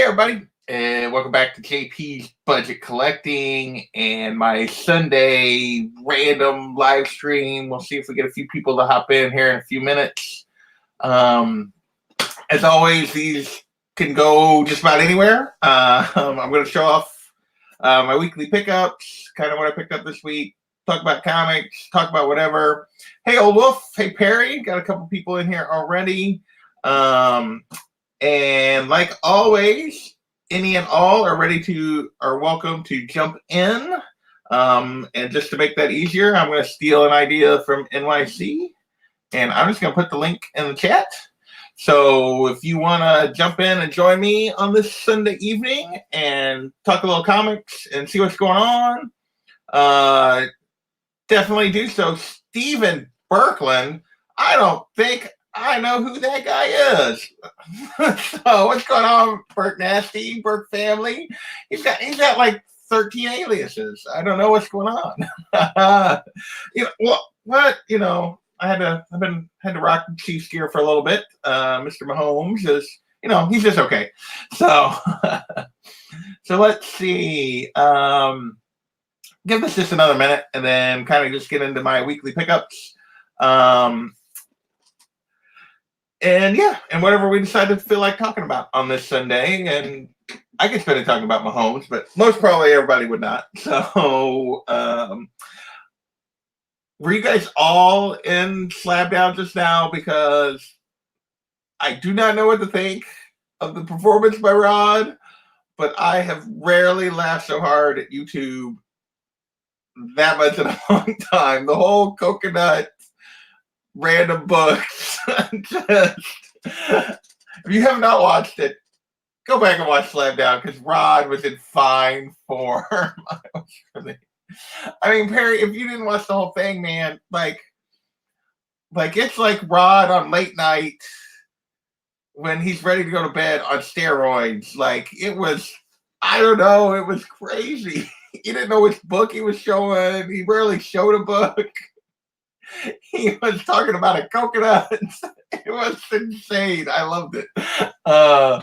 Hey everybody, and welcome back to JP's Budget Collecting and my Sunday random live stream. We'll see if we get a few people to hop in here in a few minutes. As always, these can go just about anywhere. I'm going to show off my weekly pickups, kind of what I picked up this week, talk about comics, talk about whatever. Hey, Old Wolf. Hey, Perry. Got a couple people in here already. And like always, any and all are welcome to jump in. And just to make that easier, I'm going to steal an idea from NYC, and I'm just going to put the link in the chat. So if you want to jump in and join me on this Sunday evening and talk a little comics and see what's going on, definitely do so. Steven Berkland, I don't think I know who that guy is. So what's going on, Burke Nasty, Burke family? He's got like 13 aliases. I don't know what's going on. I had to rock Chiefs gear for a little bit. Mr. Mahomes is, he's just okay. So so let's see. Give this just another minute and then kind of just get into my weekly pickups. And whatever we decide to feel like talking about on this Sunday. And I could spend it talking about Mahomes, but most probably everybody would not. So, were you guys all in Slab Down just now? Because I do not know what to think of the performance by Rod, but I have rarely laughed so hard at YouTube that much in a long time. The whole coconut random books. If you have not watched it, go back and watch Slam Down because Rod was in fine form. I mean, Perry, if you didn't watch the whole thing, man, like it's like Rod on late night when he's ready to go to bed on steroids. Like it was, I don't know, it was crazy. He didn't know which book he was showing. He rarely showed a book. He was talking about a coconut. It was insane. I loved it. I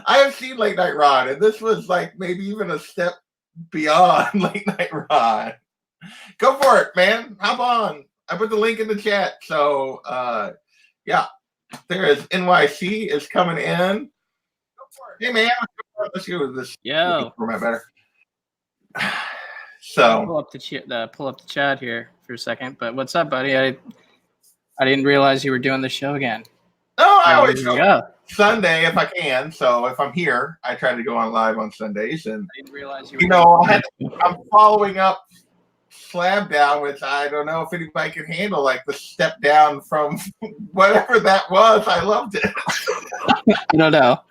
have seen Late Night Rod, and this was like maybe even a step beyond Late Night Rod. Go for it, man. Hop on. I put the link in the chat. So, yeah, there is NYC is coming in. Go for it. Hey, man. Let's go with this. Yo. For my better. So pull up the chat here for a second. But what's up, buddy? I didn't realize you were doing the show again. Oh, I always go Sunday if I can. So if I'm here, I try to go on live on Sundays. And I didn't realize you were I'm following up Slab Down, which I don't know if anybody can handle, like the step down from whatever that was. I loved it. I don't know.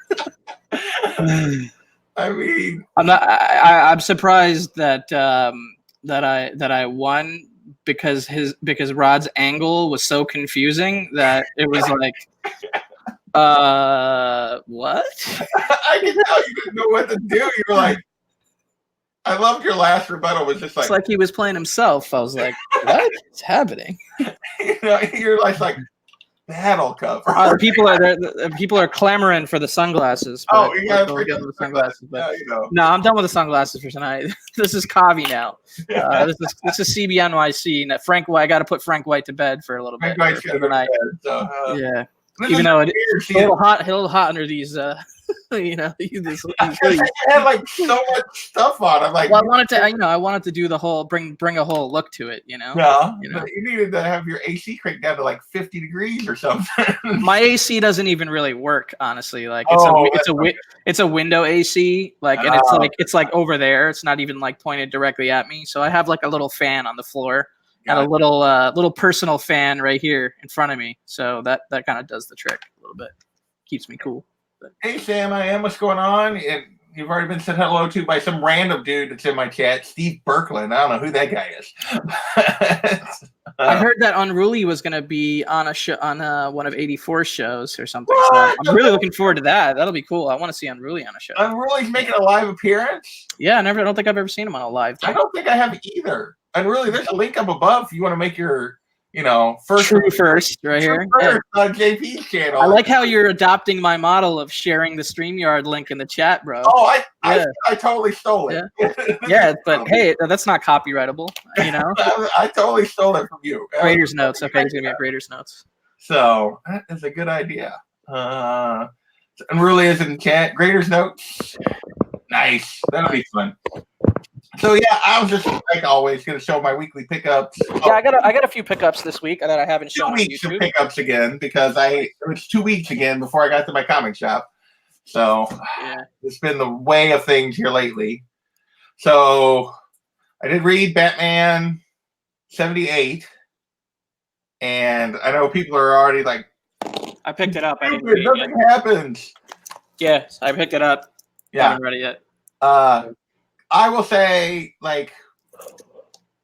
I mean, I'm surprised that I won because Rod's angle was so confusing that it was like, what? I can tell you didn't know what to do. You were like, I loved your last rebuttal. Was just like, it's like he was playing himself. I was like, what's happening? You're like. That'll cover. People are clamoring for the sunglasses. Oh, you gotta forget the sunglasses. But no, I'm done with the sunglasses for tonight. This is Kavi now. This is CBNYC. Frank White. I got to put Frank White to bed for a little bit. Frank's got to bed. So, yeah. Even though it's a little hot under these, these I had like so much stuff on. I'm like, well, I wanted to do the whole bring a whole look to it, Yeah, but you needed to have your AC cranked down to like 50 degrees or something. My AC doesn't even really work, honestly. Like it's a window AC, and it's like over there. It's not even like pointed directly at me. So I have like a little fan on the floor. Got a little personal fan right here in front of me, so that kind of does the trick a little bit, keeps me cool. But. Hey Sam, I am. What's going on? And you've already been said hello to by some random dude that's in my chat, Steve Berkland. I don't know who that guy is. I heard that Unruly was going to be on a show on one of 84's shows or something. So I'm really looking forward to that. That'll be cool. I want to see Unruly on a show. Unruly's making a live appearance. Yeah, I don't think I've ever seen him on a live thing. I don't think I have either. And really, there's a link up above if you want to make your first right here. First on JP's channel. I like how you're adopting my model of sharing the StreamYard link in the chat, bro. Oh, I totally stole it. Yeah, but hey, that's not copyrightable, I totally stole it from you. Graders Notes. Okay, he's gonna be at Graders Notes. So that is a good idea. Unruly is in chat. Graders Notes. Nice. That'll be fun. So yeah, I was just like always going to show my weekly pickups. Yeah, I got a few pickups this week that I haven't shown. 2 weeks of pickups again because it was 2 weeks again before I got to my comic shop. So it's been the way of things here lately. So I did read Batman 78, and I know people are already like, I picked it up. I didn't read nothing happens. Yes, I picked it up. Yeah, I haven't read it yet. I will say, like,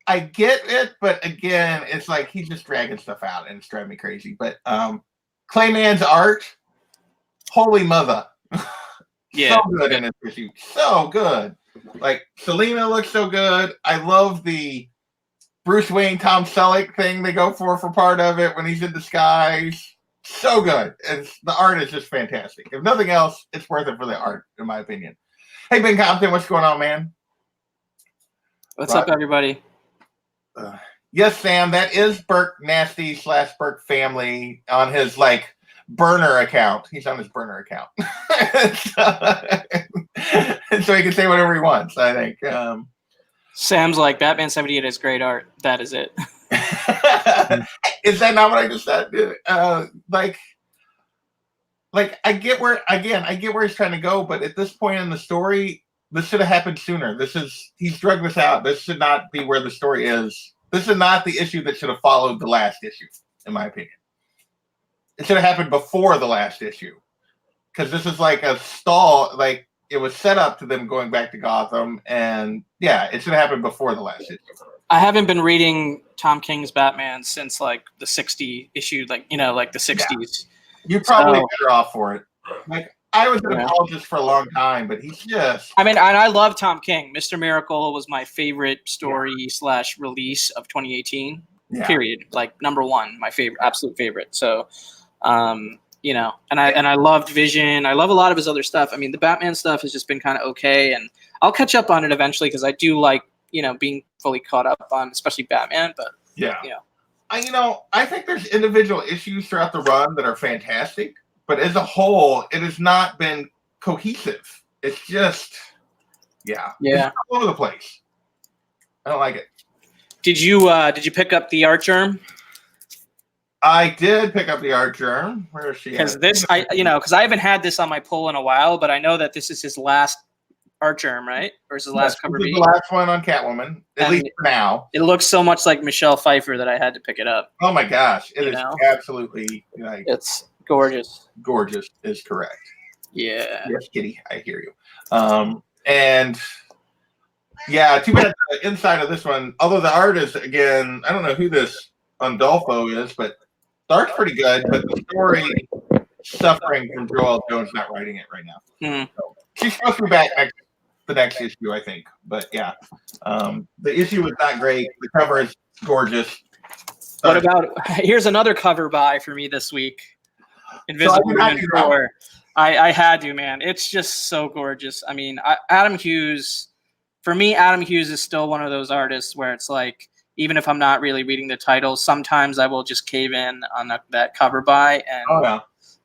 I get it, but again, it's like he's just dragging stuff out and it's driving me crazy. But Clayman's art, holy mother. So good in this issue. So good. Like, Selena looks so good. I love the Bruce Wayne, Tom Selleck thing they go for part of it when he's in disguise. So good. The art is just fantastic. If nothing else, it's worth it for the art, in my opinion. Hey, Ben Compton, what's going on, man? What's up, everybody? Yes, Sam, that is Burke Nasty / Burke Family on his, like, burner account. He's on his burner account. So he can say whatever he wants, I think. Sam's like, Batman 78 is great art. That is it. Is that not what I just said? Like I get where he's trying to go, but at this point in the story, this should have happened sooner. He's drugged this out. This should not be where the story is. This is not the issue that should have followed the last issue, in my opinion. It should have happened before the last issue. Because this is like a stall, like it was set up to them going back to Gotham, and yeah, it should have happened before the last issue. I haven't been reading Tom King's Batman since like the 60 issue, like the 60s. Yeah. You're probably better off for it. Like, I was an apologist for a long time, but he's just... I mean, and I love Tom King. Mr. Miracle was my favorite story / release of 2018, period. Like, number one, my favorite, absolute favorite. So, and I loved Vision. I love a lot of his other stuff. I mean, the Batman stuff has just been kind of okay, and I'll catch up on it eventually because I do like, being fully caught up on, especially Batman, but, I think there's individual issues throughout the run that are fantastic, but as a whole, it has not been cohesive. It's just, it's all over the place. I don't like it. Did you pick up the Art Germ? I did pick up the Art Germ. Where is she? Because because I haven't had this on my pull in a while, but I know that this is his last Art Germ, right? Or is his last cover B? The last one on Catwoman, at least for now. It looks so much like Michelle Pfeiffer that I had to pick it up. Oh my gosh, it is absolutely it's gorgeous. Gorgeous is correct. Yeah. Yes, Kitty, I hear you. And yeah, too bad the inside of this one. Although the art is, again, I don't know who this Undolfo is, but the art's pretty good. But the story suffering from Joelle Jones not writing it right now. Mm-hmm. So she's supposed to be back the next issue, I think. But yeah, the issue is not great. The cover is gorgeous. What about? Here's another cover buy for me this week. Invisible Woman 4. I had to, man. It's just so gorgeous. I mean, Adam Hughes. For me, Adam Hughes is still one of those artists where it's like, even if I'm not really reading the titles, sometimes I will just cave in on that cover buy, and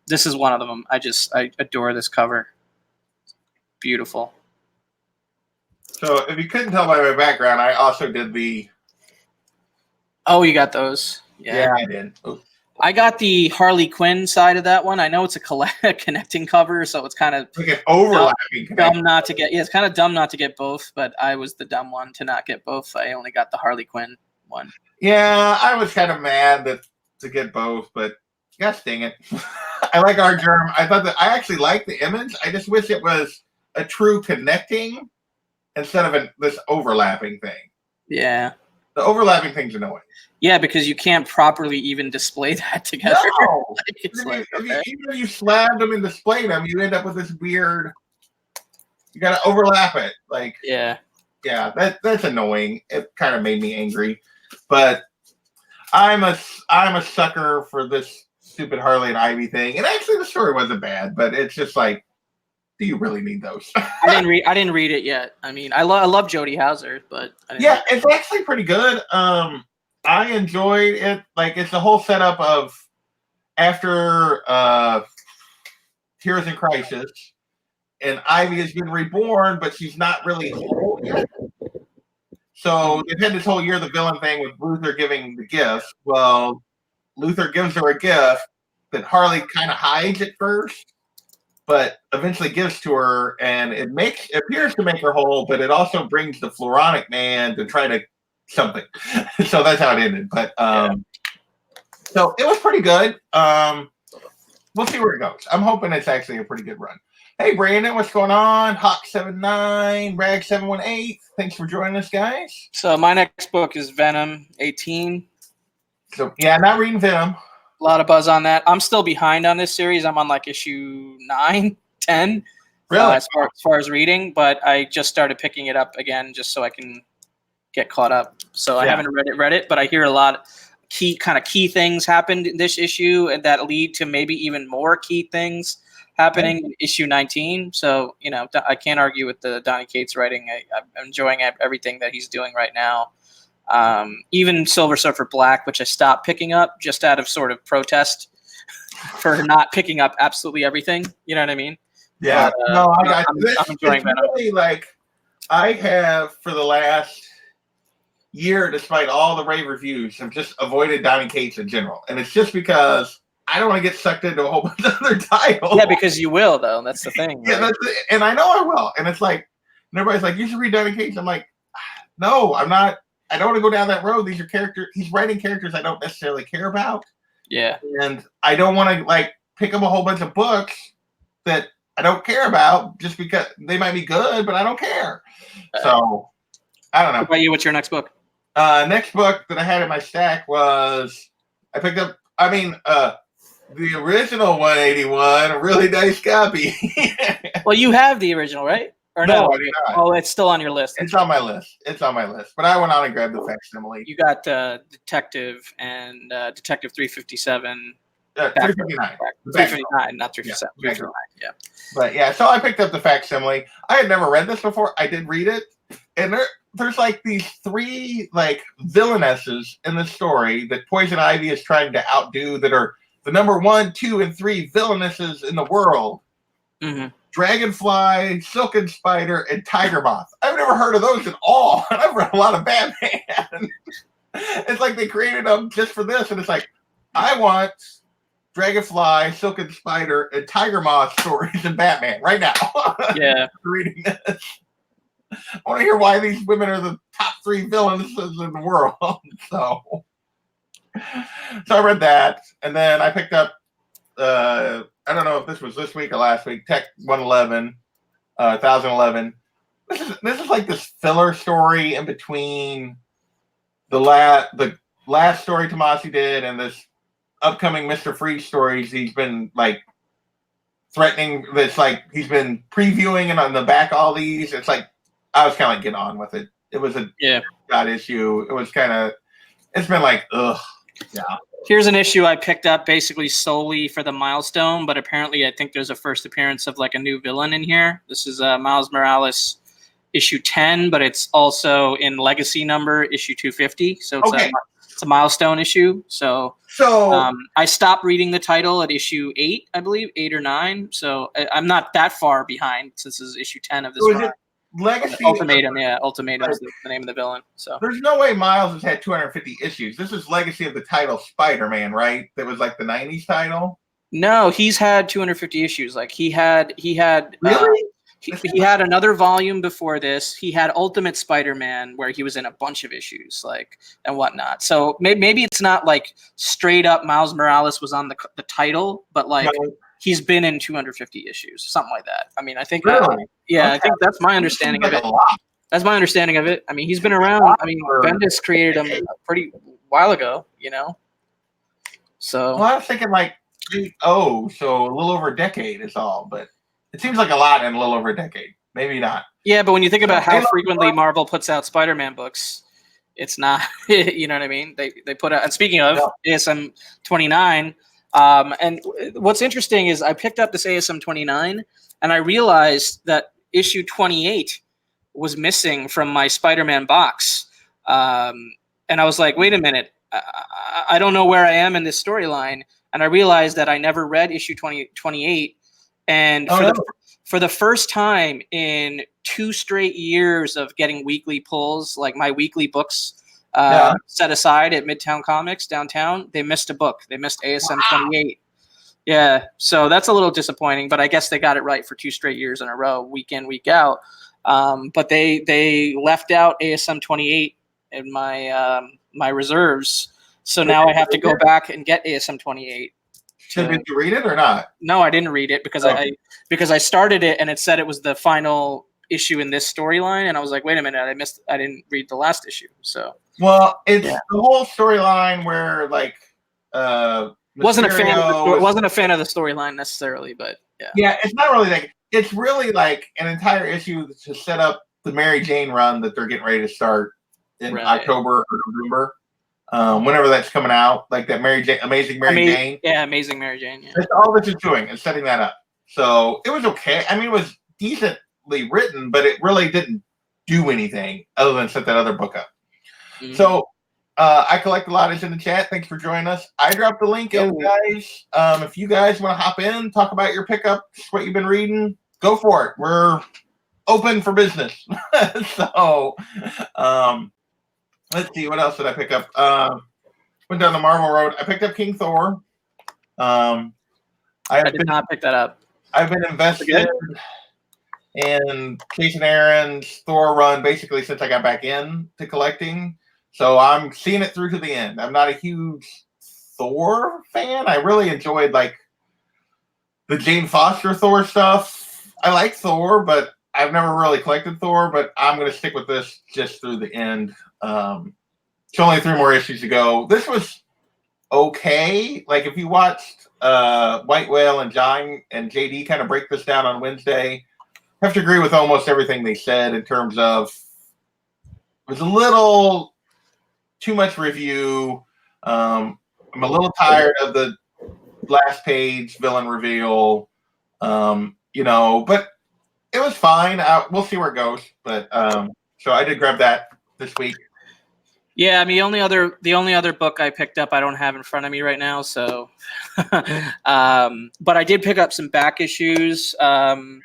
this is one of them. I adore this cover. Beautiful. So if you couldn't tell by my background, I also did the... Oh, you got those? Yeah, I did. Ooh. I got the Harley Quinn side of that one. I know it's a connecting cover, so it's kind of like an overlapping. Dumb not to get. Yeah, it's kind of dumb not to get both, but I was the dumb one to not get both. I only got the Harley Quinn one. Yeah, I was kind of mad to get both, but gosh dang it. I like our germ. I actually liked the image. I just wish it was a true connecting instead of this overlapping thing. Yeah. The overlapping thing's annoying. Yeah, because you can't properly even display that together. No. Even if you slab them and display them, you end up with this weird... You got to overlap it. Yeah, that's annoying. It kind of made me angry. But I'm a sucker for this stupid Harley and Ivy thing. And actually, the story wasn't bad, but it's just like, do you really need those? I didn't read it yet. I mean, I love Jody Hauser, but yeah, it's actually pretty good. I enjoyed it. Like, it's the whole setup of after Heroes in Crisis, and Ivy has been reborn, but she's not really whole yet. So they've had this whole year the villain thing with Luther giving the gift. Well, Luther gives her a gift that Harley kind of hides at first, but eventually gives to her, and it appears to make her whole, but it also brings the Floronic Man to try to something. So that's how it ended. But so it was pretty good. We'll see where it goes. I'm hoping it's actually a pretty good run. Hey, Brandon, what's going on? Hawk79, Rag718. Thanks for joining us, guys. So my next book is Venom 18. So, yeah, not reading Venom. A lot of buzz on that. I'm still behind on this series. I'm on like issue 9, 10. Really? As far as reading, but I just started picking it up again just so I can get caught up. So I haven't read it, but I hear a lot key things happened in this issue and that lead to maybe even more key things happening in issue 19. So, I can't argue with the Donny Cates writing. I'm enjoying everything that he's doing right now. Even Silver Surfer Black, which I stopped picking up just out of sort of protest for not picking up absolutely everything. You know what I mean? Yeah. But, I'm enjoying Venom. Really, like, I have for the last year, despite all the rave reviews, have just avoided Donny Cates in general. And it's just because I don't want to get sucked into a whole bunch of other titles. Yeah, because you will, though. That's the thing. Yeah, right? And I know I will. And it's like, and everybody's like, you should read Donny Cates. I'm like, no, I'm not. I don't want to go down that road. These are characters. He's writing characters I don't necessarily care about. Yeah. And I don't want to, like, pick up a whole bunch of books that I don't care about just because they might be good, but I don't care. So, I don't know. What about you? What's your next book? Next book that I had in my stack was I picked up. The original 181, a really nice copy. Well, you have the original, right? Or no? I do not. Oh, it's still on your list. It's on my list. But I went on and grabbed the facsimile. You got Detective and Detective 357. 359. 359, not 357. Yeah, 359, yeah. But yeah, so I picked up the facsimile. I had never read this before. I did read it. And there's like these three like villainesses in the story that Poison Ivy is trying to outdo that are the number 1, 2, and 3 villainesses in the world. Mm-hmm. Dragonfly, Silken Spider, and Tiger Moth. I've never heard of those at all. And I've read a lot of Batman. It's like they created them just for this. And it's like, I want Dragonfly, Silken Spider, and Tiger Moth stories in Batman right now. Yeah. Reading this. I want to hear why these women are the top 3 villainesses in the world. So I read that, and then I picked up. I don't know if this was this week or last week. Tech 111, 1011. This is like this filler story in between the last story Tomasi did and this upcoming Mr. Freeze stories. He's been like threatening. That's like he's been previewing and on the back all these. It's like I was kind of like get on with it. It was a God issue. It was kind of. It's been like ugh. Yeah. Here's an issue I picked up basically solely for the milestone, but apparently I think there's a first appearance of like a new villain in here. This is Miles Morales issue 10, but it's also in legacy number issue 250. So it's a milestone issue. So I stopped reading the title at issue 8, I believe, 8 or 9. So I'm not that far behind since this is issue 10 of this run. Legacy Ultimatum, Ultimatum is the name of the villain. So there's no way Miles has had 250 issues. This is legacy of the title Spider-Man, right? That was like the 90s title. No, he's had 250 issues. Like he had really. He had another volume before this. He had Ultimate Spider-Man where he was in a bunch of issues, like and whatnot. So maybe it's not like straight up Miles Morales was on the title, but like. No. He's been in 250 issues, something like that. I mean, I think, really? I think that's my understanding of it. That's my understanding of it. I mean, he's been around. I mean, Bendis created him a pretty while ago, So. Well, I was thinking like, so a little over a decade is all, but it seems like a lot in a little over a decade. Maybe not. Yeah, but when you think about how frequently Marvel puts out Spider-Man books, It's not, you know what I mean? They put out, and speaking of ASM 29, and what's interesting is I picked up this ASM 29 and I realized that issue 28 was missing from my Spider-Man box. And I was like, wait a minute, I don't know where I am in this storyline. And I realized that I never read issue 28. And for the first time in 2 straight years of getting weekly pulls, like my weekly books set aside at Midtown Comics downtown, they missed a book. They missed ASM 28. Yeah, so that's a little disappointing, but I guess they got it right for 2 straight years in a row, week in, week out. But they left out ASM 28 in my reserves, so now I have to go back and get ASM 28. So did you read it or not? No, I didn't read it because I started it and it said it was the final issue in this storyline, and I was like, wait a minute, I didn't read the last issue. So it's the whole storyline where like wasn't a fan of the storyline necessarily, but yeah, it's not really like, it's really like an entire issue to set up the Mary Jane run that they're getting ready to start in October or November. Whenever that's coming out, like that Amazing Mary Jane. Yeah, Amazing Mary Jane. Yeah. That's all that it's doing is setting that up. So it was okay. I mean, it was decently written, but it really didn't do anything other than set that other book up. Mm-hmm. So I collect a lot in the chat. Thanks for joining us. I dropped the link in, guys. If you guys want to hop in, talk about your pickups, what you've been reading, go for it. We're open for business. So let's see, what else did I pick up? Went down the Marvel Road. I picked up King Thor. I did not pick that up. I've been invested in Jason Aaron's Thor run basically since I got back into collecting. So I'm seeing it through to the end. I'm not a huge Thor fan. I really enjoyed like the Jane Foster Thor stuff. I like Thor, but I've never really collected Thor, but I'm going to stick with this just through the end. It's only 3 more issues to go. This was okay. Like if you watched White Whale and John and JD kind of break this down on Wednesday, I have to agree with almost everything they said in terms of it was a little too much review. I'm a little tired of the last page villain reveal, but it was fine. We'll see where it goes. But so I did grab that this week. Yeah, I mean, the only other book I picked up I don't have in front of me right now. So, but I did pick up some back issues on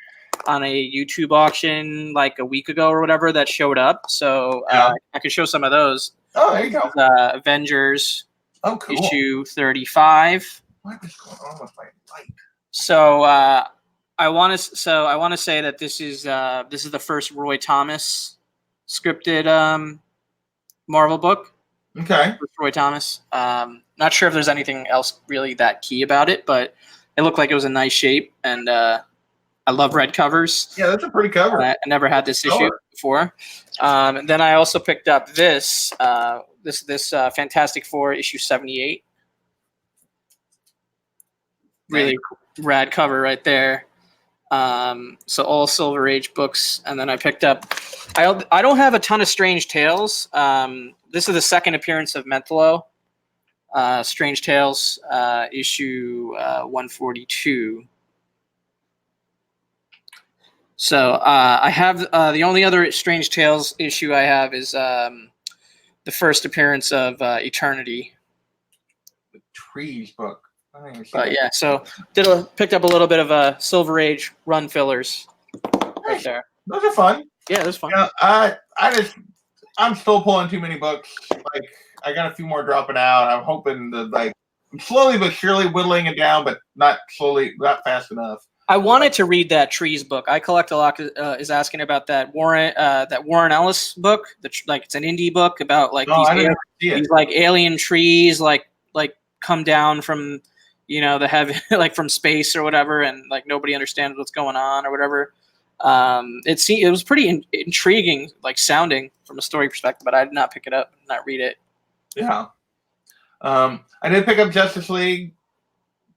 a YouTube auction like a week ago or whatever that showed up. So I could show some of those. Oh, there you go. Avengers. Oh, cool. Issue 35. What is going on with my light? So I want to say that this is the first Roy Thomas scripted Marvel book. Okay. Roy Thomas. Not sure if there's anything else really that key about it, but it looked like it was a nice shape, and I love red covers. Yeah, that's a pretty cover. I never had this issue before. And then I also picked up this Fantastic Four issue 78. Really rad cover right there. So all Silver Age books, and then I picked up. I don't have a ton of Strange Tales. This is the second appearance of Mentalo. Strange Tales, issue 142. So I have the only other Strange Tales issue I have is the first appearance of Eternity. The Trees book. But yeah, so picked up a little bit of Silver Age run fillers right there. Those are fun. Yeah, that's fun. I'm still pulling too many books. Like I got a few more dropping out. I'm hoping to I'm slowly but surely whittling it down, but not fast enough. I wanted to read that Trees book. I collect a lot. Is asking about that Warren Ellis book. It's an indie book about these like alien trees like come down from the heaven like from space or whatever, and like nobody understands what's going on or whatever. It was pretty intriguing, like sounding from a story perspective, but I did not pick it up, not read it. Yeah. I did pick up Justice League.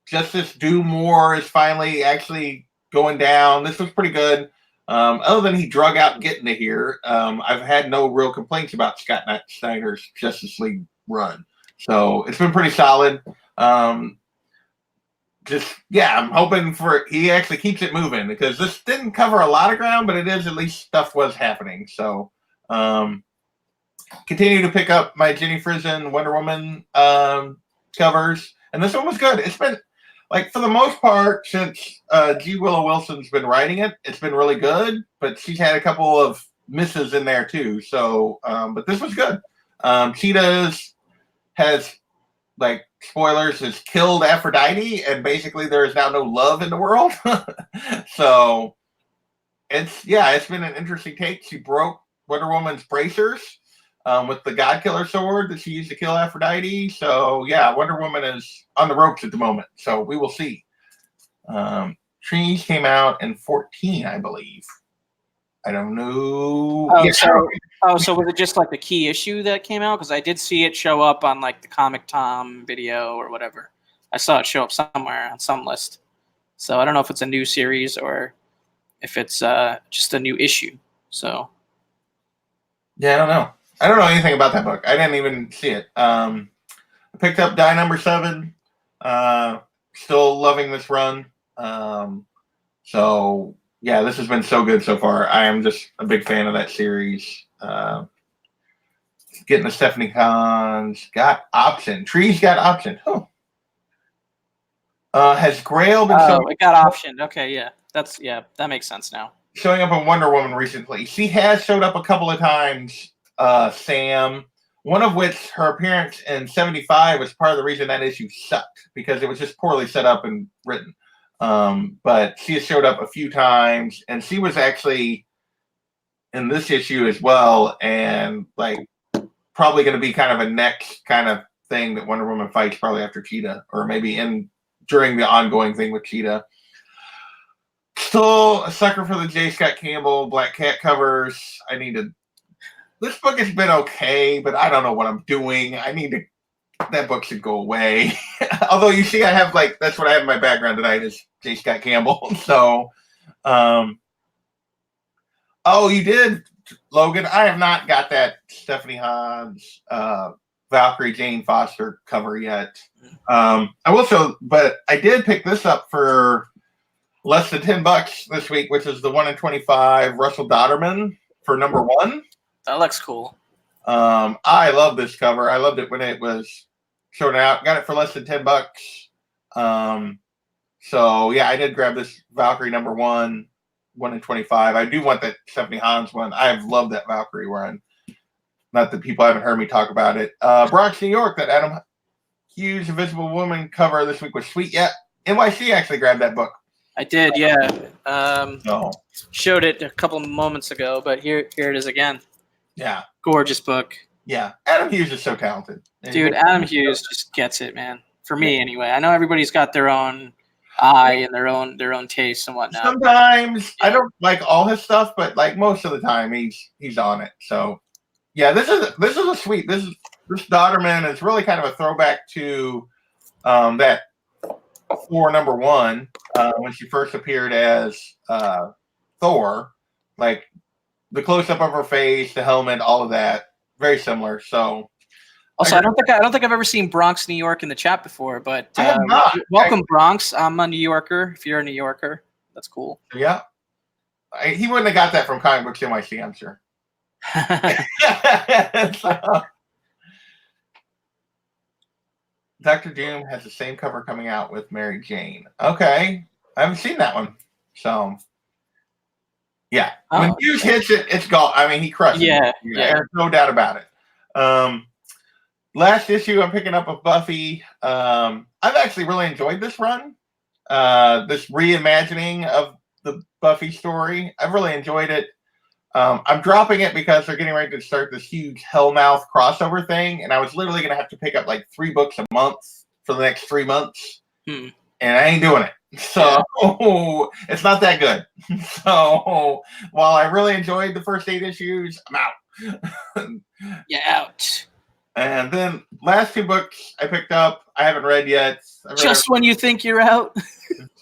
Justice Do More is finally actually going down. This was pretty good. Other than he drug out getting to here, I've had no real complaints about Scott Snyder's Justice League run. So it's been pretty solid. I'm hoping he actually keeps it moving, because this didn't cover a lot of ground, but it is at least stuff was happening. So continue to pick up my Jenny Frison Wonder Woman covers, and this one was good. It's been, like, for the most part, since G. Willow Wilson's been writing it, it's been really good, but she's had a couple of misses in there too. So, but this was good. Cheetah has, like, spoilers, has killed Aphrodite, and basically there is now no love in the world. So it's been an interesting take. She broke Wonder Woman's bracers with the God Killer sword that she used to kill Aphrodite. So yeah, Wonder Woman is on the ropes at the moment. So we will see. Trees came out in 14, I believe. I don't know. So was it just like the key issue that came out? Because I did see it show up on like the Comic Tom video or whatever. I saw it show up somewhere on some list. So I don't know if it's a new series or if it's just a new issue. So yeah, I don't know. I don't know anything about that book. I didn't even see it. I picked up Die number 7. Still loving this run. So yeah, this has been so good so far. I am just a big fan of that series. Getting the Stephanie Kahn's got option. Trees got option. Has Grail been it got optioned. Okay, yeah. That makes sense now. Showing up on Wonder Woman recently. She has showed up a couple of times, Sam. One of which, her appearance in 75 was part of the reason that issue sucked, because it was just poorly set up and written. But she has showed up a few times, and she was actually in this issue as well, and like probably going to be kind of a next kind of thing that Wonder Woman fights probably after Cheetah, or maybe during the ongoing thing with Cheetah. Still a sucker for the J. Scott Campbell Black Cat covers. This book has been okay, but I don't know what I'm doing. That book should go away. Although you see, I have that's what I have in my background tonight is J. Scott Campbell. So, you did, Logan. I have not got that Stephanie Hahn's Valkyrie Jane Foster cover yet. I will show, but I did pick this up for less than $10 this week, which is the 1 in 25 Russell Dodderman for number 1. That looks cool. I love this cover. I loved it when it was showing out. Got it for less than $10. So yeah, I did grab this Valkyrie number 1 in 25. I do want that Stephanie Hahn's one. I've loved that Valkyrie run. Not that people haven't heard me talk about it. Bronx, New York, that Adam Hughes Invisible Woman cover this week was sweet. Yeah, NYC actually grabbed that book. I did, yeah. Showed it a couple of moments ago, but here it is again. Yeah. Gorgeous book. Yeah. Adam Hughes is so talented. Dude, Adam Hughes just gets it, man. For me, anyway. I know everybody's got their own eye and their own tastes and whatnot. Sometimes I don't like all his stuff, but like most of the time he's on it. So yeah, this is a sweet. This Dodderman is really kind of a throwback to that Thor number 1 when she first appeared as Thor. Like the close up of her face, the helmet, all of that, very similar. So, also, I don't think I've ever seen Bronx, New York in the chat before, but I have not. Welcome, Bronx. I'm a New Yorker. If you're a New Yorker, that's cool. Yeah, he wouldn't have got that from Comic Books NYC, I'm sure. Dr. Doom has the same cover coming out with Mary Jane. Okay, I haven't seen that one, so. Yeah, when Hughes hits it, it's gone. I mean, he crushes it. Yeah. There's no doubt about it. Last issue I'm picking up of Buffy. I've actually really enjoyed this run. This reimagining of the Buffy story. I've really enjoyed it. I'm dropping it because they're getting ready to start this huge Hellmouth crossover thing, and I was literally going to have to pick up like 3 books a month for the next 3 months, and I ain't doing it. So it's not that good. So while I really enjoyed the first 8 issues, I'm out. You're out. And then last 2 books I picked up, I haven't read yet. Just when you think you're out.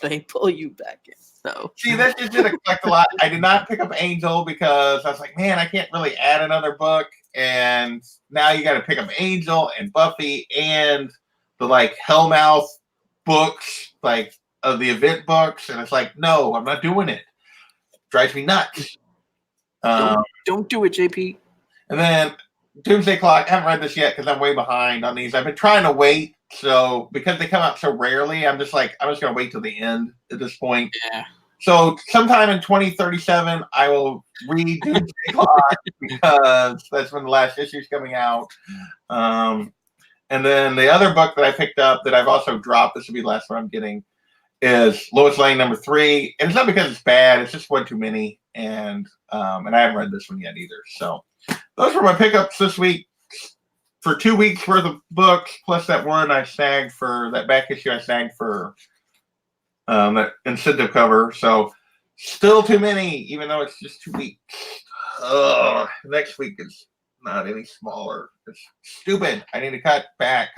they pull you back in. So see, this just didn't collect a lot. I did not pick up Angel because I was like, man, I can't really add another book. And now you got to pick up Angel and Buffy and the like Hellmouth books, like of the event books. And it's like, no, I'm not doing it. Drives me nuts. Don't do it, JP. And then Doomsday Clock. I haven't read this yet because I'm way behind on these. I've been trying to wait. So because they come out so rarely, I'm just going to wait till the end at this point. Yeah. So sometime in 2037, I will read Doomsday Clock because that's when the last issue is coming out. And then the other book that I picked up that I've also dropped, this will be the last one I'm getting, is Lois Lane #3. And it's not because it's bad, it's just one too many. And I haven't read this one yet either. So those were my pickups this week for 2 weeks worth of books, plus that one I snagged for that back issue I snagged for that incentive cover. So still too many, even though it's just 2 weeks. Next week is not any smaller. It's stupid. I need to cut back.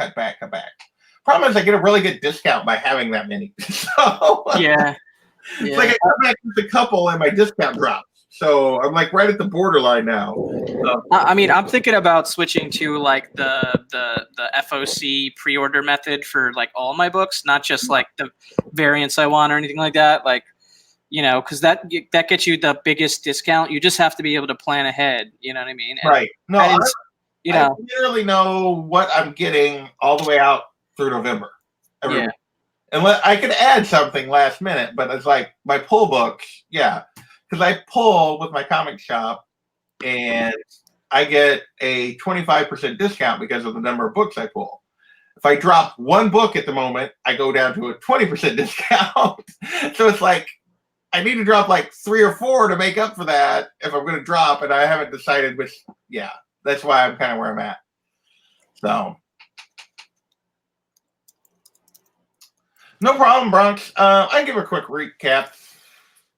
Problem is I get a really good discount by having that many. So yeah. It's like I come back with a couple and my discount drops. So I'm like right at the borderline now. I mean, I'm thinking about switching to like the FOC pre-order method for like all my books, not just like the variants I want or anything like that. Like, you know, because that gets you the biggest discount. You just have to be able to plan ahead. You know what I mean? And right. No, I literally know what I'm getting all the way out through November. Every week. And I could add something last minute, but it's like my pull books, yeah. Because I pull with my comic shop and I get a 25% discount because of the number of books I pull. If I drop one book at the moment, I go down to a 20% discount. So it's like I need to drop like 3 or 4 to make up for that if I'm going to drop, and I haven't decided which. Yeah, that's why I'm kind of where I'm at. So. No problem, Bronx. I can give a quick recap.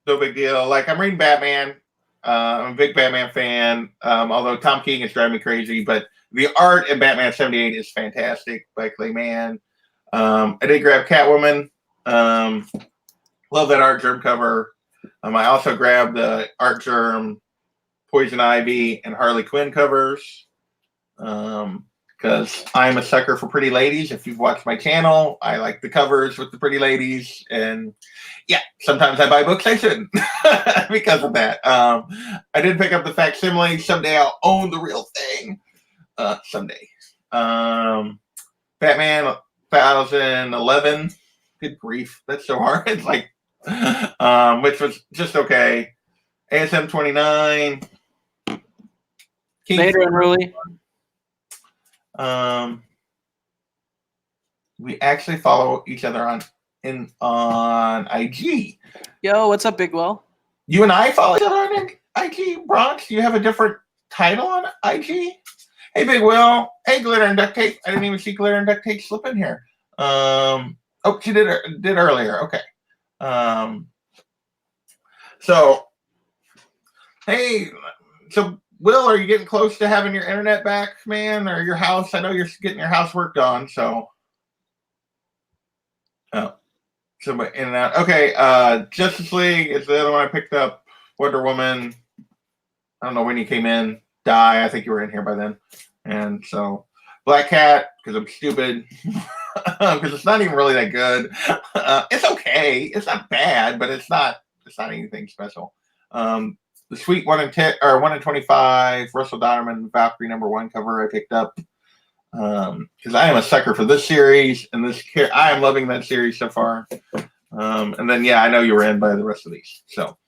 No big deal. Like, I'm reading Batman. I'm a big Batman fan, although Tom King is driving me crazy. But the art in Batman 78 is fantastic by Clay Mann. I did grab Catwoman. Love that Art Germ cover. I also grabbed the Art Germ, Poison Ivy, and Harley Quinn covers. Because I'm a sucker for pretty ladies. If you've watched my channel, I like the covers with the pretty ladies. And yeah, sometimes I buy books I shouldn't because of that. I did pick up the facsimile. Someday I'll own the real thing. Someday. Batman 2011. Good grief. That's so hard. It's like, which was just okay. ASM 29. Vader and Ruli. We actually follow each other on IG. Yo, what's up, Big Will? You and I follow each other on IG, Bronx. You have a different title on IG. Hey, Big Will. Hey, Glitter and Duct Tape. I didn't even see Glitter and Duct Tape slip in here. Oh, she did earlier. Okay. So, hey, so. Will, are you getting close to having your internet back, man, or your house? I know you're getting your house worked on, so. Oh, so in and out. Okay, Justice League is the other one I picked up. Wonder Woman. I don't know when you came in. Die. I think you were in here by then. And so, Black Cat because I'm stupid. Because it's not even really that good. It's okay. It's not bad, but it's not anything special. The Sweet 1 in 25 Russell Donnerman Valkyrie #1 cover I picked up because I am a sucker for this series and I am loving that series so far. And then I know you were in by the rest of these. So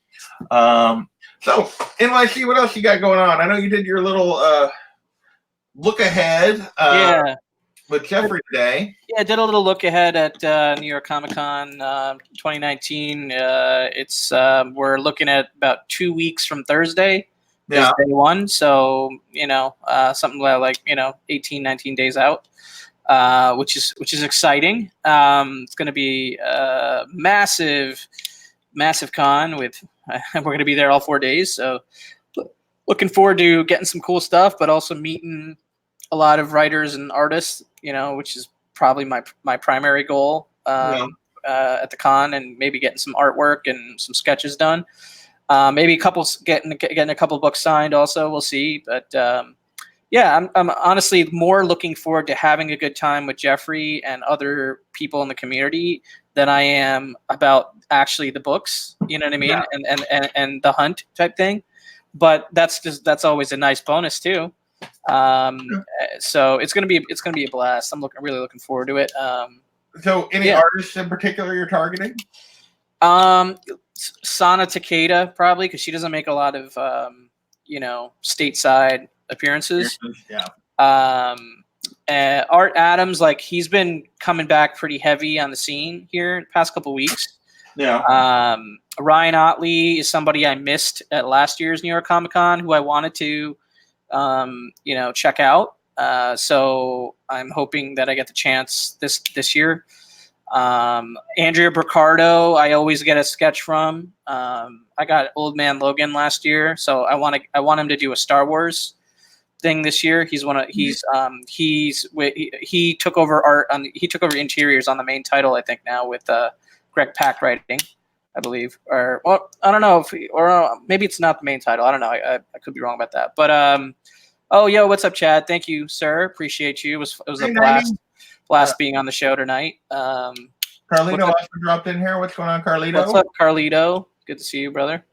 NYC, what else you got going on? I know you did your little look ahead. With Jeffrey today. Yeah, I did a little look ahead at New York Comic Con 2019. It's we're looking at about 2 weeks from Thursday. Day 1. So, something like 18, 19 days out, which is exciting. It's going to be a massive con with we're going to be there all 4 days. So looking forward to getting some cool stuff, but also meeting a lot of writers and artists, which is probably my primary goal. at the con and maybe getting some artwork and some sketches done. Maybe getting a couple books signed also. We'll see. But yeah, I'm honestly more looking forward to having a good time with Jeffrey and other people in the community than I am about actually the books. You know what I mean? Yeah. And the hunt type thing. But that's always a nice bonus too. So it's gonna be a blast. I'm really looking forward to it. So any artists in particular you're targeting? Sana Takeda probably, because she doesn't make a lot of stateside appearances. Yeah. Art Adams, like he's been coming back pretty heavy on the scene here in the past couple weeks. Yeah. Ryan Otley is somebody I missed at last year's New York Comic Con, who I wanted to check out. So I'm hoping that I get the chance this year. Andrea Bricardo, I always get a sketch from. I got Old Man Logan last year, so I want him to do a Star Wars thing this year. He took over he took over interiors on the main title, I think now with Greg Pak writing, I believe. Or well, I don't know or maybe it's not the main title. I don't know. I could be wrong about that. But oh yo, what's up, Chad? Thank you, sir. Appreciate you. It was a blast being on the show tonight. Carlito also dropped in here. What's going on, Carlito? What's up, Carlito? Good to see you, brother.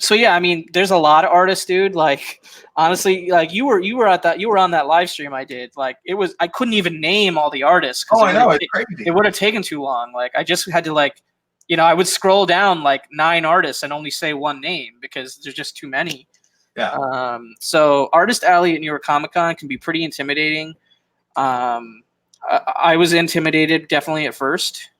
So yeah, I mean, there's a lot of artists, dude. Like, honestly, like you were on that live stream I did. Like, I couldn't even name all the artists. Oh, I know, it's crazy. It would have taken too long. Like, I just had to I would scroll down like 9 artists and only say one name because there's just too many. Yeah. So Artist Alley at New York Comic Con can be pretty intimidating. I was intimidated definitely at first,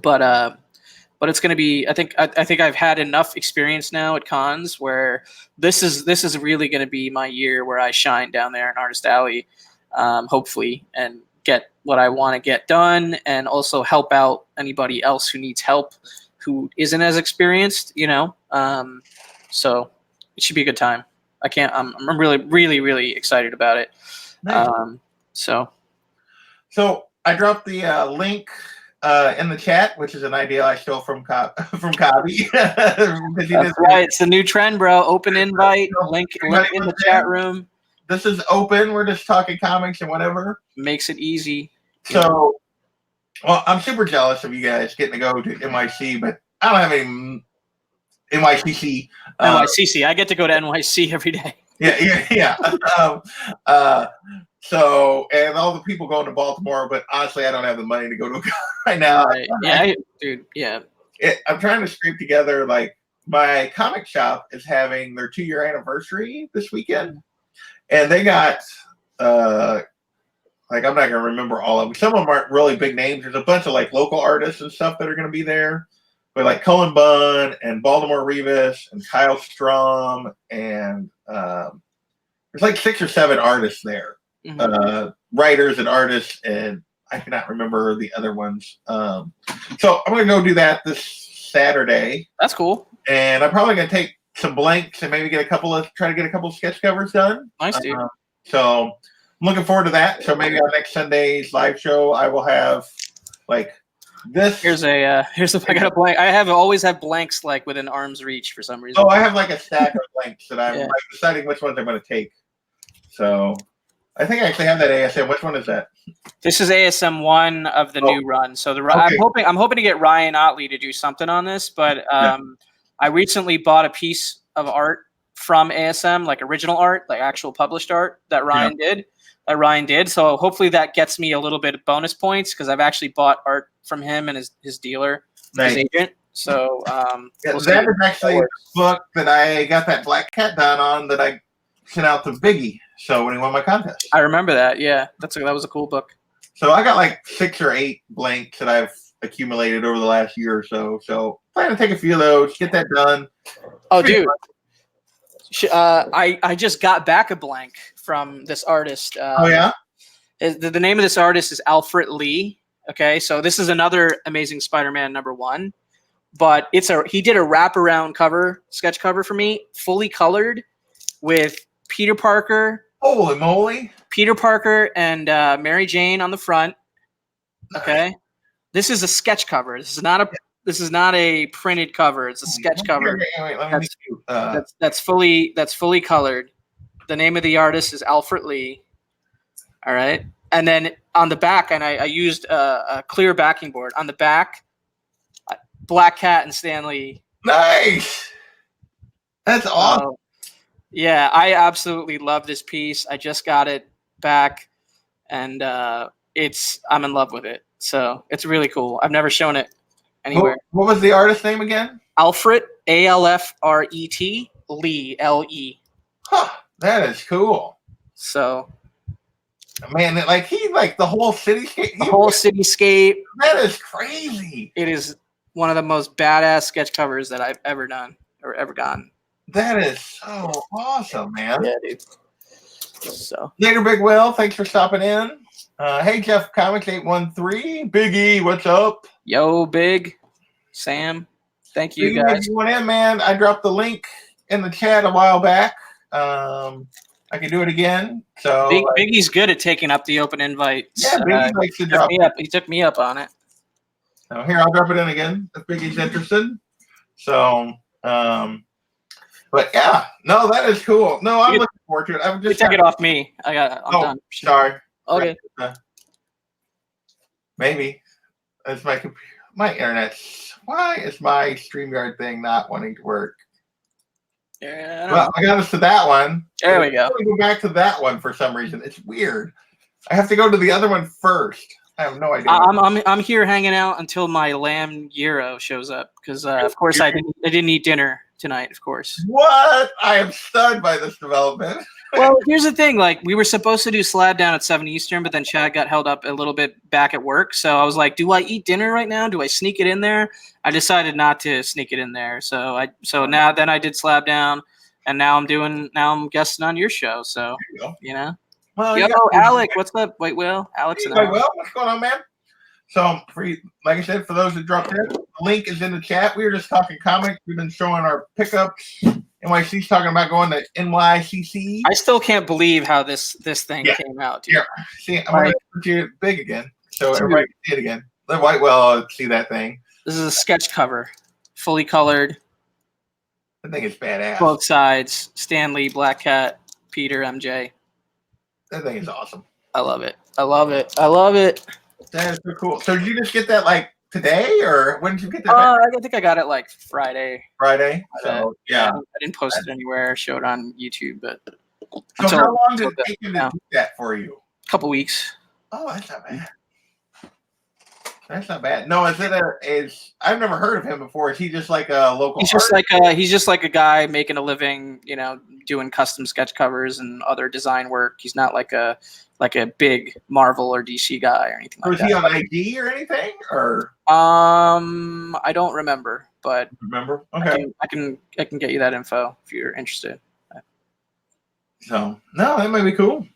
but it's going to be. I think I've had enough experience now at cons where this is really going to be my year where I shine down there in Artist Alley, hopefully, and get what I want to get done, and also help out anybody else who needs help who isn't as experienced, So it should be a good time. I'm really, really, really excited about it. Nice. So I dropped the link in the chat, which is an idea I stole from Kabi. That's right. It's the new trend, bro. Open invite, link in the chat room. This is open. We're just talking comics and whatever. Makes it easy. So, well, I'm super jealous of you guys getting to go to NYC, but I don't have any NYCC. NYCC. I get to go to NYC every day. Yeah. So, and all the people going to Baltimore, but honestly, I don't have the money to go to a con right now. Right. Yeah, dude. Yeah. I'm trying to scrape together, like, my comic shop is having their 2-year anniversary this weekend. And they got, I'm not going to remember all of them. Some of them aren't really big names. There's a bunch of, like, local artists and stuff that are going to be there. But, like, Cullen Bunn and Baltimore Revis and Kyle Strom and there's, like, 6 or 7 artists there. Mm-hmm. Writers and artists, and I cannot remember the other ones. So I'm going to go do that this Saturday. That's cool. And I'm probably going to take some blanks and maybe try to get a couple of sketch covers done. Nice, dude. So I'm looking forward to that. So maybe on next Sunday's live show, I will have like this. I got a blank. I always have blanks like within arm's reach for some reason. Oh, I have like a stack of blanks that I'm like deciding which ones I'm going to take. So I think I actually have that ASM. Which one is that? This is ASM 1 of the new run. So I'm hoping to get Ryan Otley to do something on this, but I recently bought a piece of art from ASM, like original art, like actual published art that Ryan did. So hopefully that gets me a little bit of bonus points because I've actually bought art from him and his dealer, his agent. So that is actually the book that I got that Black Cat down on that I sent out to Biggie. So when he won my contest, I remember that. Yeah, that was a cool book. So I got like 6 or 8 blanks that I've accumulated over the last year or so. So plan to take a few of those, get that done. Oh, dude. I just got back a blank from this artist. Oh, yeah? The name of this artist is Alfred Lee. Okay, so this is another Amazing Spider-Man #1. But he did a wraparound sketch cover for me, fully colored with Peter Parker. Holy moly. Peter Parker and Mary Jane on the front. Okay, this is a sketch cover. This is not a printed cover. It's a sketch cover. Wait, let me That's fully colored. The name of the artist is Alfred Lee. All right, and then on the back, and I used a clear backing board on the back. Black Cat and Stan Lee. Nice. That's awesome. Yeah, I absolutely love this piece. I just got it back, and I'm in love with it. So it's really cool. I've never shown it anywhere. What was the artist name again? Alfred, Alfret, Lee, Le. Huh, that is cool. So, man, like the whole cityscape. The whole cityscape. That is crazy. It is one of the most badass sketch covers that I've ever done or ever gotten. That is so awesome, man. Yeah, dude. So later, Big Will. Thanks for stopping in. Hey, Jeff Comics 813. Big E, what's up? Yo, Big Sam. Thank you, guys. You went in, man. I dropped the link in the chat a while back. I can do it again. So Biggie's good at taking up the open invites. Yeah, Biggie likes to drop it. He took me up on it. So here, I'll drop it in again if Biggie's interested. So, but yeah, no, that is cool. No, I'm looking forward to it. I'm just take it off me. I'm done. Sorry. Okay. Maybe it's my computer. My internet. Why is my StreamYard thing not wanting to work? Yeah, well, I got us to that one. There we go. I go back to that one for some reason. It's weird. I have to go to the other one first. I have no idea. I'm here hanging out until my lamb gyro shows up because of course I didn't eat dinner tonight. Of course. What? I am stunned by this development. Well, here's the thing. Like, we were supposed to do Slab Down at 7 Eastern, but then Chad got held up a little bit back at work. So I was like, do I eat dinner right now? Do I sneak it in there? I decided not to sneak it in there. So I did Slab Down, and now I'm guesting on your show. So, you know. Well, yo, Alec, what's up? Wait, Will, Alex and Will, what's going on, man? So, like I said, for those that dropped in, the link is in the chat. We were just talking comics. We've been showing our pickups. NYC's talking about going to NYCC. I still can't believe how this thing came out. Dude. Yeah. See, I'm going to put you big again, so everybody can see it again. Let Whitewell see that thing. This is a sketch cover, fully colored. I think it's badass. Both sides. Stan Lee, Black Cat, Peter, MJ. That thing is awesome. I love it. I love it. I love it. That is so cool. So did you just get that like today, or when did you get that? I think I got it like Friday. Friday. So yeah, I didn't post it anywhere. Show it on YouTube, but. So how long did it take you to do that for you? A couple weeks. Oh, that's not bad. That's not bad. No, I've never heard of him before. Is he just like a local? He's just like a guy making a living, you know, doing custom sketch covers and other design work. He's not like a big Marvel or DC guy or anything like that. Was he on IG or anything? Or I don't remember, but remember? Okay, I can get you that info if you're interested. So no, that might be cool.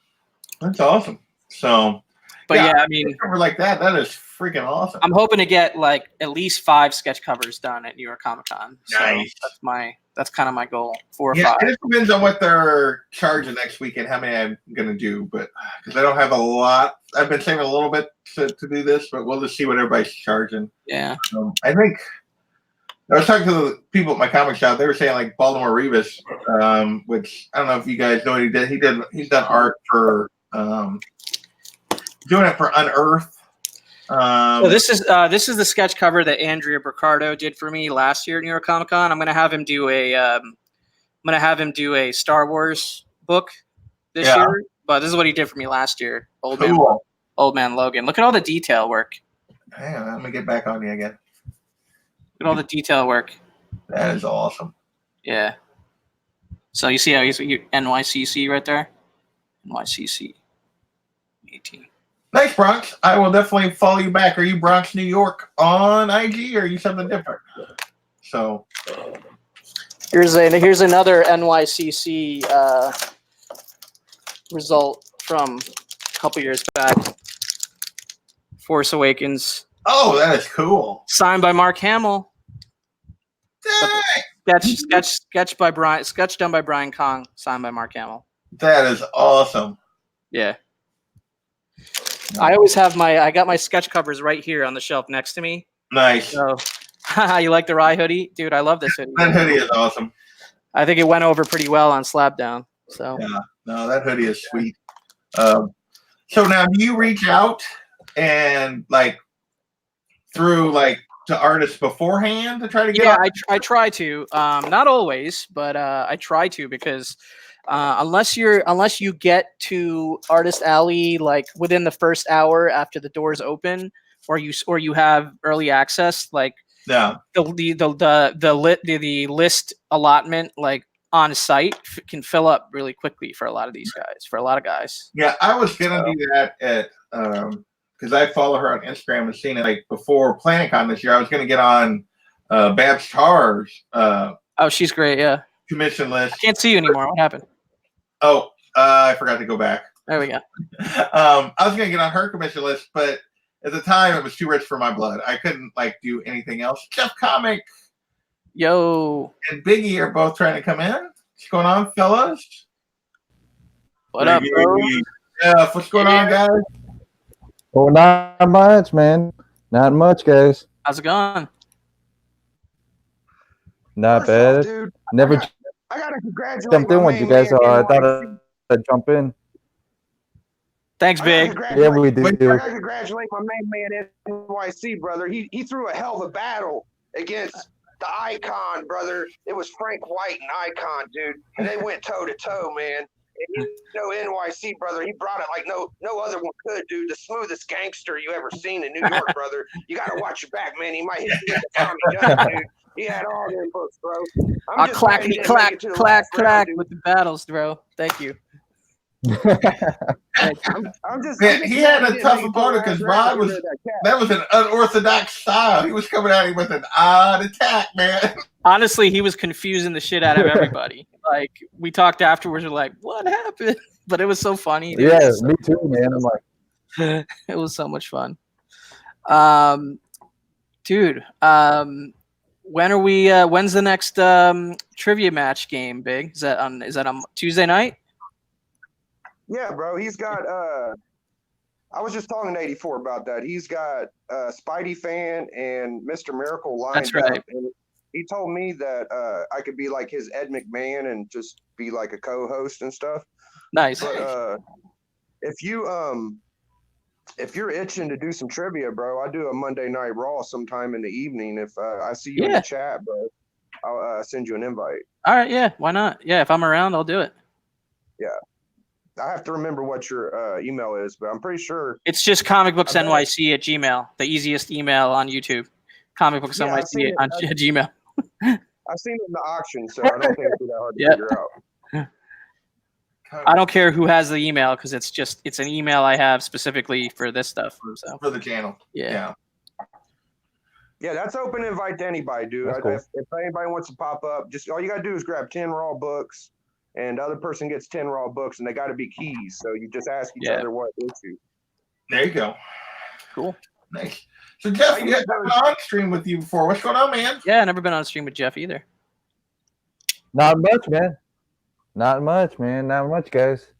That's awesome. So, but yeah, I mean, cover like that is freaking awesome. I'm hoping to get like at least 5 sketch covers done at New York Comic Con. Nice. So that's kind of my goal. 4 or 5. Yeah, it depends on what they're charging next week and how many I'm gonna do. But because I don't have a lot, I've been saving a little bit to do this, but we'll just see what everybody's charging. Yeah. I think I was talking to the people at my comic shop. They were saying like Baltimore Revis, which I don't know if you guys know what he did. He's done art for doing it for Unearth. So this is the sketch cover that Andrea Bricardo did for me last year at New York Comic Con. I'm gonna have him do a Star Wars book this year. But this is what he did for me last year. Old Man Logan. Look at all the detail work. Hang on, let me get back on you again. Look at all the detail work. That is awesome. Yeah. So you see how he's NYCC right there? NYCC 18. Nice, Bronx. I will definitely follow you back. Are you Bronx, New York on IG, or are you something different? So here's another NYCC result from a couple years back. Force Awakens. Oh, that is cool. Signed by Mark Hamill. Sketch done by Brian Kong. Signed by Mark Hamill. That is awesome. Yeah. I always have I got my sketch covers right here on the shelf next to me. Nice. So, you like the Rye hoodie? Dude, I love this hoodie. That hoodie is awesome. I think it went over pretty well on Slapdown. So yeah, no, that hoodie is sweet. So now, do you reach out and like through like to artists beforehand to try to get? Yeah, I try to. Not always, but I try to because unless you get to Artist Alley like within the first hour after the doors open, or you have early access, like Yeah. the list allotment like on site can fill up really quickly for a lot of these guys. For a lot of guys. Yeah, I was gonna do that at because I follow her on Instagram and seen it like before PlanetCon this year. I was gonna get on Babs Tar's oh, she's great. Yeah. commission list. I can't see you anymore. What happened? Oh, I forgot to go back. There we go. I was gonna get on her commission list, but at the time it was too rich for my blood. I couldn't like do anything else. Jeff Comic, Yo, and Biggie are both trying to come in. What's going on, fellas? what up, bro? Yeah, what's going on, guys? Oh, not much, man. Not much, guys. How's it going? Not bad. Dude, Never I gotta congratulate jumped in my with you main guys, so man, I thought NYC. I'd jump in. Thanks, Big. Yeah, we I do. gotta congratulate my main man NYC, brother. He threw a hell of a battle against the Icon, brother. It was Frank White and Icon, dude, and they went toe to toe, man. And NYC, brother, he brought it like no other one could, dude. The smoothest gangster you ever seen in New York, brother. You gotta watch your back, man. He might hit you with the Tommy gun, dude. He had all them books, bro. I'm just glad he didn't make it to the last round, dude. with the battles, bro. Thank you. I'm just. Man, he had glad a he tough didn't make it to the opponent because last Rod round was of that cat. that was an unorthodox style. He was coming at him with an odd attack, man. Honestly, he was confusing the shit out of everybody. Like we talked afterwards, we're like, "What happened?" But it was so funny. Dude. Yeah, me too, man. I'm like, It was so much fun. Dude, when are we? When's the next trivia match game? Big? Is that on Tuesday night? Yeah, bro. He's got. I was just talking to 84 about that. He's got Spidey Fan and Mr. Miracle lined That's right. up. And he told me that I could be like his Ed McMahon and just be like a co-host and stuff. Nice. But if you're itching to do some trivia, bro, I do a Monday Night Raw sometime in the evening. If I see you in the chat, bro, I'll send you an invite. All right, yeah, why not? Yeah, if I'm around, I'll do it. Yeah. I have to remember what your email is, but I'm pretty sure it's just comicbooksnyc@gmail. The easiest email on YouTube. Comicbooksnyc on Gmail. I've seen it in the auction, so I don't think it'd be that hard to figure out. I don't care who has the email because it's an email I have specifically for this stuff. So. For the channel. Yeah. Yeah, that's open invite to anybody, dude. That's cool. If anybody wants to pop up, just all you gotta do is grab 10 raw books, and the other person gets 10 raw books, and they got to be keys. So you just ask each other what issue. There you go. Cool. Nice. So Jeff, you had been on stream with you before. What's going on, man? Yeah, I never been on stream with Jeff either. not much, man. Not much, man. Not much, guys.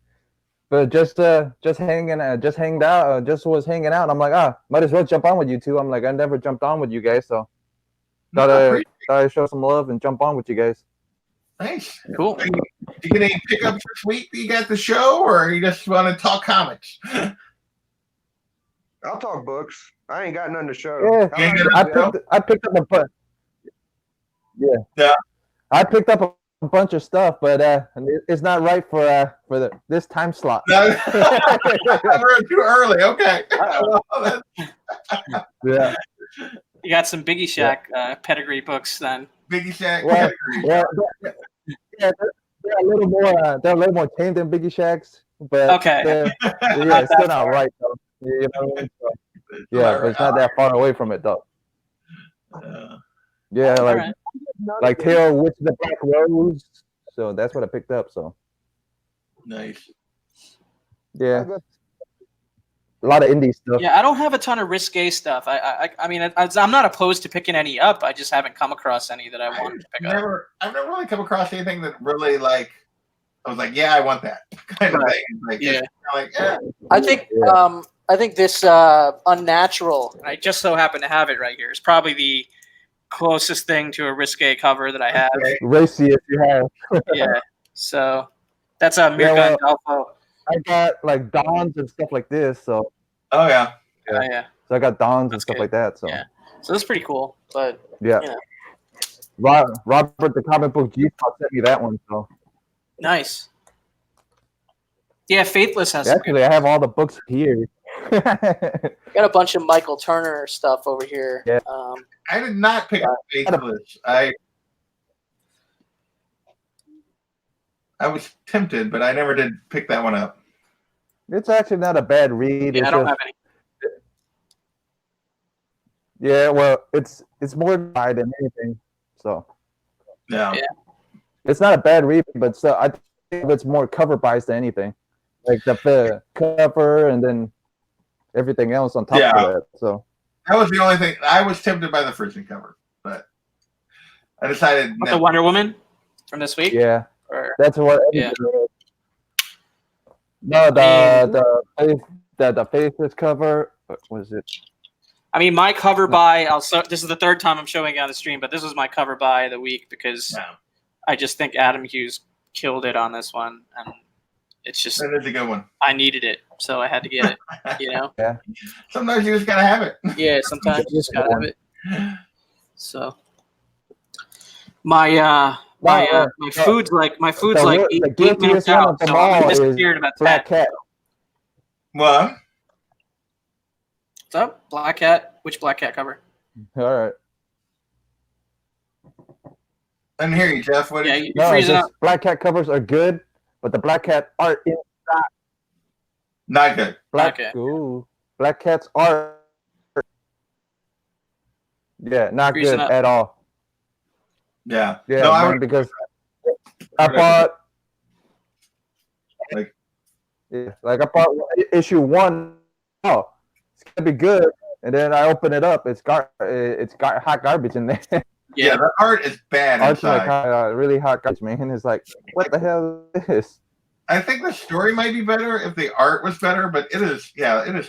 But just hanging out. Just was hanging out. And I'm like, might as well jump on with you two. I'm like, I never jumped on with you guys, so thought I'd show some love and jump on with you guys. Nice. Cool. Did you get any pickups this week that you got the show, or you just want to talk comics? I'll talk books. I ain't got none to show. Yeah, I picked up a bunch. Yeah. I picked up a bunch of stuff, but it's not right for this time slot. No, we're too early. Okay. Yeah. You got some Biggie Shack pedigree books then. Biggie Shack. Well, they're a little more. They're a little more tame than Biggie Shacks, but okay. It's still not right though. You know what I mean? So, yeah, but it's not that far away from it though. Yeah, like Taylor Witch the Black Rose. So that's what I picked up. So nice. Yeah. A lot of indie stuff. Yeah, I don't have a ton of risque stuff. I mean, I'm not opposed to picking any up. I just haven't come across any that I wanted to pick up. I've never really come across anything that really like. I was like, yeah, I want that kind of thing. Like, yeah. Like, yeah. I think I think this Unnatural, I just so happen to have it right here, is probably the closest thing to a risque cover that I have. Okay. Racy if you have. Yeah. So that's a Mirgan Dalfo. I got like Dons and stuff like this, so Oh yeah. Oh, yeah. so I got Dons and That's stuff good. like that. So Yeah. So that's pretty cool. But yeah. you know. Robert, the comic book G sent me that one. So Nice. Yeah, Faithless has some good actually, I have all the books here. got a bunch of Michael Turner stuff over here. Yeah. I did not pick up Faithless. I was tempted, but I never did pick that one up. It's actually not a bad read. Yeah, It's I don't just, have any. yeah, well, it's more by than anything. So No. Yeah. it's not a bad read, but so I think it's more cover buys than anything. Like the cover and then everything else on top Yeah. of that. So That was the only thing. I was tempted by the Frisian cover, but I decided What, no. the Wonder Woman from this week? yeah, Or, that's what. Yeah. No, I mean- the Faceless cover. What was it? I mean, my cover buy. This is the third time I'm showing it on the stream, but this was my cover buy of the week because No. I just think Adam Hughes killed it on this one, and it's just That is a good one. I needed it, so I had to get it. You know? Sometimes you just gotta have it. Yeah. Sometimes you just gotta have it. So my food's like the 8 guiltiest minutes one out, of them so I'm all is disappearing about Black 10. Cat. What? What's up, Black Cat? Which Black Cat cover? All right. I didn't hear you, Jeff. What? Yeah, Did you? you're No, it's freezing just up. Black Cat covers are good, but the Black Cat art is Not good. Black. Okay. Ooh, Black Cat's art. Yeah, not Freezing good up. at all. Yeah. Yeah, No, I man, would. because I bought Like- I bought issue 1. Oh, it's gonna be good, and then I open it up. It's got hot garbage in there. Yeah, the art is bad Art's inside. like really hot garbage, man. It's like, what the hell is this? I think the story might be better if the art was better, but it is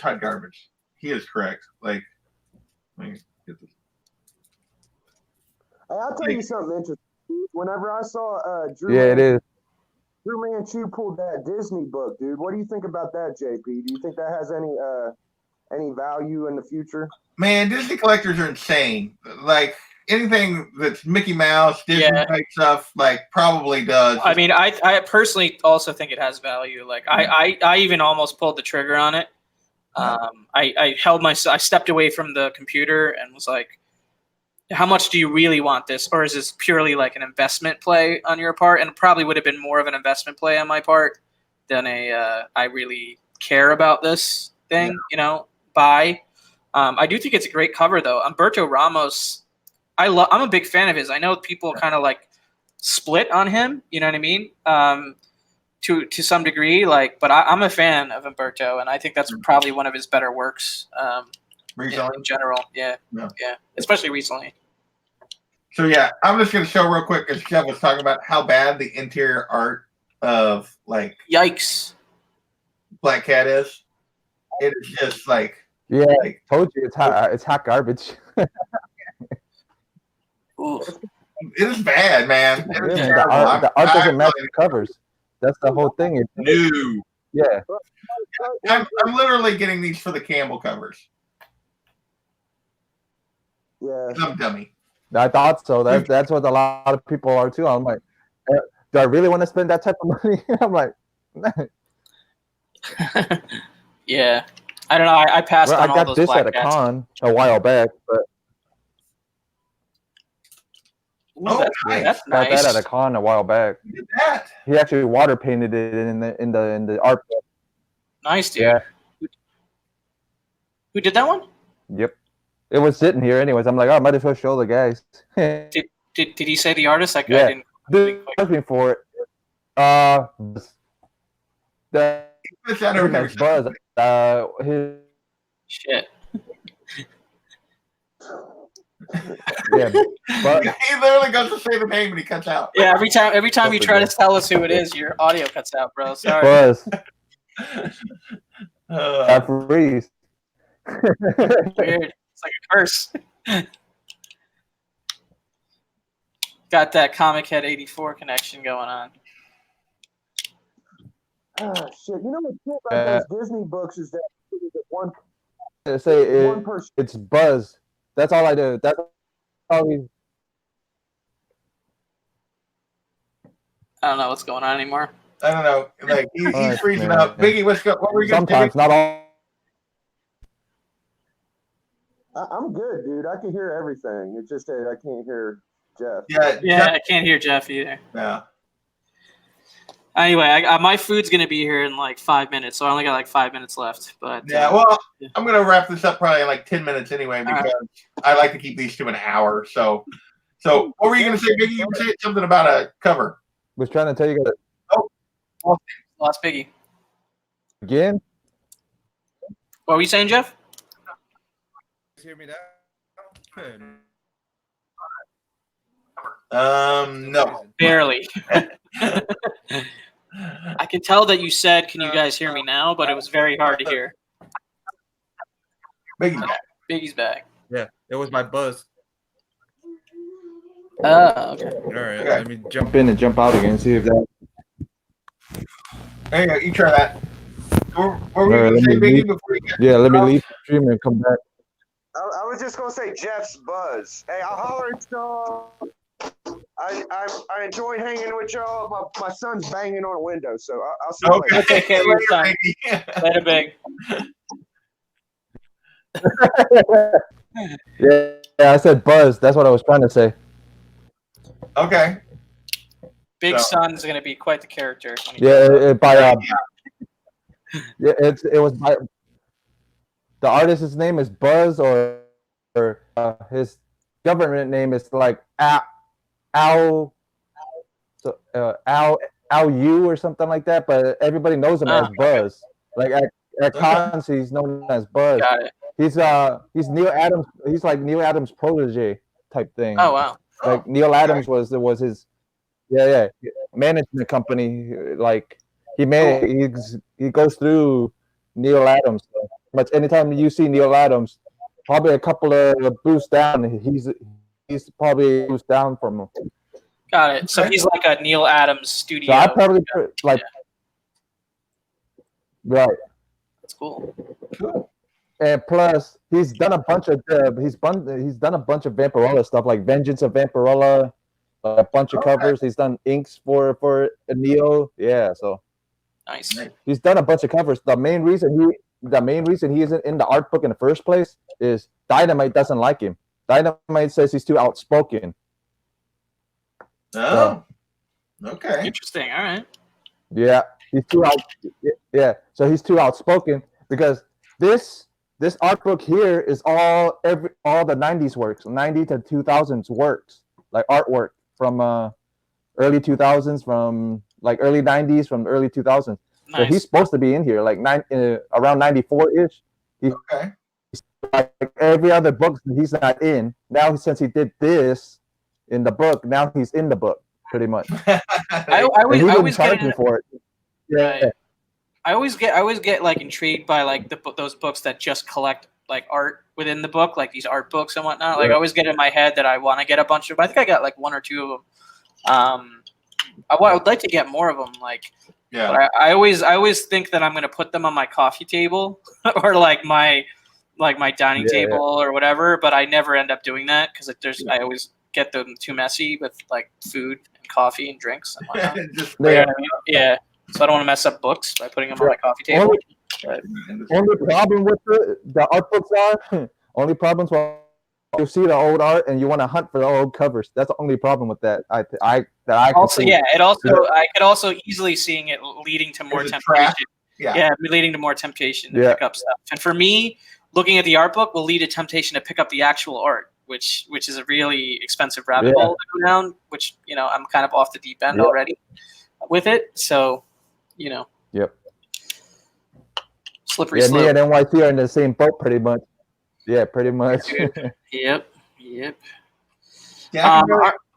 hot garbage. He is correct. Like, let me get this. I'll tell you something interesting. Whenever I saw Drew, Yeah, it is. Drew Manchu pulled that Disney book, dude. What do you think about that, JP? Do you think that has any value in the future? Man, Disney collectors are insane. Like anything that's Mickey Mouse, Disney type stuff, like probably does. I mean, I personally also think it has value. Like I even almost pulled the trigger on it. I stepped away from the computer and was like, how much do you really want this? Or is this purely like an investment play on your part? And it probably would have been more of an investment play on my part than I really care about this thing, buy. I do think it's a great cover though. Humberto Ramos, I'm a big fan of his. I know people kind of like split on him, you know what I mean? To some degree, but I'm a fan of Humberto, and I think that's probably one of his better works. In general, yeah, especially recently. So yeah, I'm just gonna show real quick because Jeff was talking about how bad the interior art of yikes, Black Cat is. It is just like told you it's hot garbage. Ooh. It is bad, man. It is terrible. The art doesn't match the covers. That's the whole thing. No. Yeah. I'm literally getting these for the Campbell covers. Yeah. I'm dummy. I thought so. That's what a lot of people are too. I'm like, do I really want to spend that type of money? I'm like, yeah. I don't know. I passed on all those. I got this Black at a Cats. con a while back, but Ooh, that's got nice. that at a con a while back. Look at that. He actually water painted it in the art book. Nice, dude. Yeah. Who did that one? Yep. It was sitting here anyways. I'm like, I might as well show the guys. Did he say the artist? Like, Yeah. I didn't Asked me for it. The Puts that over here. Buzz. His shit. yeah. But He literally goes to say the name and he cuts out. Yeah, every time you try to tell us who it is, your audio cuts out, bro. Sorry. Buzz. I freeze. Weird. It's like a curse. Got that Comic Head 84 connection going on. Ah, shit. You know what's cool about those Disney books is that one person. It's Buzz. That's all I do. That's all we. I don't know what's going on anymore. I don't know. Like he's freezing man. up. Biggie, what were you going to say? Sometimes, not all. I'm good, dude. I can hear everything. It's just that I can't hear Jeff. Yeah, Yeah, I can't hear Jeff either. Yeah. Anyway, my food's gonna be here in like 5 minutes, so I only got like 5 minutes left. But yeah, well, I'm gonna wrap this up probably in like 10 minutes anyway because I like to keep these to an hour. So what were you gonna say, Biggie? You were saying something about a cover. Was trying to tell you guys. Oh, lost Biggie again. What were you saying, Jeff? Hear me now? No. Barely. I can tell that you said, "Can you guys hear me now?" But it was very hard to hear. Biggie's back. Biggie's back. Yeah, it was my buzz. Oh, okay. All right, let me Jump in and jump out again. See if that. There you go. You try that. What were you saying, Biggie? Before you get let me leave the stream and come back. I was just gonna say Jeff's buzz. Hey, I'll holler at y'all. I enjoyed hanging with y'all. My son's banging on a window, so I'll see you later. Take care of your son. Later, Big. Yeah, I said Buzz. That's what I was trying to say. Okay. Big Son's gonna be quite the character. It was by the artist's name is Buzz, or his government name is like Al U or something like that. But everybody knows him as Buzz. Like at cons, he's known as Buzz. Got it. He's Neil Adams. He's like Neil Adams' protege type thing. Oh wow. Like Neil Adams was his management company. Like he goes through Neil Adams. So much anytime you see Neil Adams, probably a couple of boosts down, he's probably boost down from him. Got it. So he's like a Neil Adams studio. So I probably right. That's cool. And plus, he's done a bunch of Vampirella stuff, like Vengeance of Vampirella, a bunch of covers. He's done inks for Neo. Yeah, so nice. He's done a bunch of covers. The main reason he isn't in the art book in the first place is Dynamite doesn't like him. Dynamite says he's too outspoken. Oh, okay. Interesting. All right. Yeah, he's too so he's too outspoken because this art book here is all the 90s works, 90 to 2000s works, like artwork from early 2000s, from like early 90s, from early 2000s. Nice. So he's supposed to be in here like around 94-ish. Okay. Like every other book he's not in. Now since he did this in the book, now he's in the book pretty much. I always charging for it. Yeah. Right. I always get like intrigued by like those books that just collect like art within the book, like these art books and whatnot. Like I always get in my head that I want to get a bunch of. I think I got like one or two of them. I would like to get more of them. Like, yeah. But I always think that I'm gonna put them on my coffee table or like my dining table or whatever. But I never end up doing that because I always get them too messy with like food and coffee and drinks and whatnot. Yeah. So I don't want to mess up books by putting them on my coffee table. Only problem with the art books are only problems when you see the old art and you want to hunt for the old covers. That's the only problem with that. I could also easily seeing it leading to more temptation. Leading to more temptation to pick up stuff. And for me, looking at the art book will lead to temptation to pick up the actual art, which is a really expensive rabbit hole to go down. Which I'm kind of off the deep end already with it. So. Yep. Slippery slope. Me and NYC are in the same boat pretty much. Yeah, pretty much. Yep. Yeah,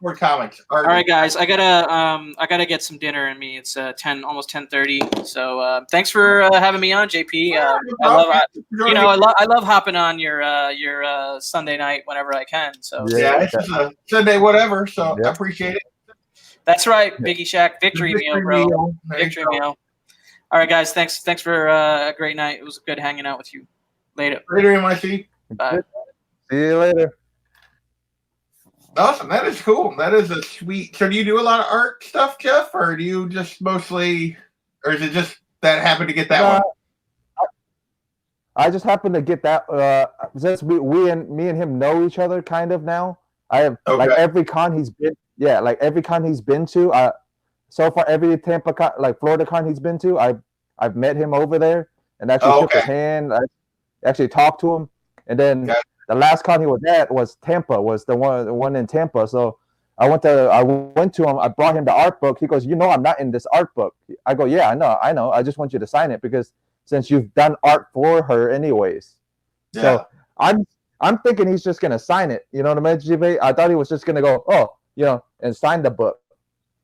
More comics. All right, guys, I gotta get some dinner in me. It's almost 10:30. So thanks for having me on, JP. I love hopping on your Sunday night whenever I can. So yeah, it's just a Sunday whatever. So I appreciate it. That's right, Biggie Shack, victory meal, bro. Victory meal. All right, guys, thanks for a great night. It was good hanging out with you. Later, MIC. Bye. See you later. Awesome. That is cool. That is a sweet. So do you do a lot of art stuff, Jeff, or do you just mostly, or is it just that happened to get that one? I just happened to get that. Since me and him know each other kind of now. I have like every con he's been. Yeah, like every con he's been to. So far every Tampa con, like Florida con he's been to, I've met him over there and actually shook his hand. I actually talked to him, and then. The last con he was at was Tampa, was the one in Tampa. So I went to him. I brought him the art book. He goes, I'm not in this art book. I go, yeah, I know. I just want you to sign it because since you've done art for her anyways. Yeah. So I'm thinking he's just gonna sign it. You know what I mean, GV? I thought he was just gonna go, and sign the book.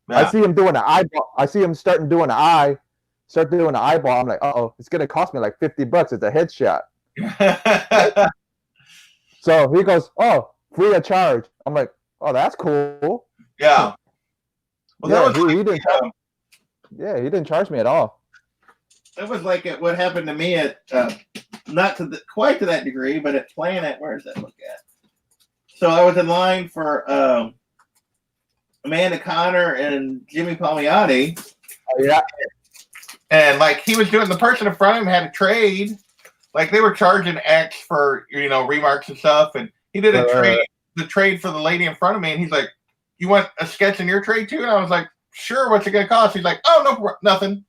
Yeah. I see him doing an eyeball. I see him starting doing an eye. Start doing an eyeball. I'm like, it's gonna cost me like $50. It's a headshot. So he goes, free of charge. I'm like, that's cool. Yeah. Well, he didn't charge me at all. That was like what happened to me at, not quite to that degree, but at Planet. Where does that look at? So I was in line for Amanda Connor and Jimmy Palmiotti. Oh, yeah. And like he was doing, the person in front of him had a trade. Like they were charging X for, remarks and stuff. And he did the trade for the lady in front of me. And he's like, you want a sketch in your trade too? And I was like, sure. What's it going to cost? He's like, no, nothing.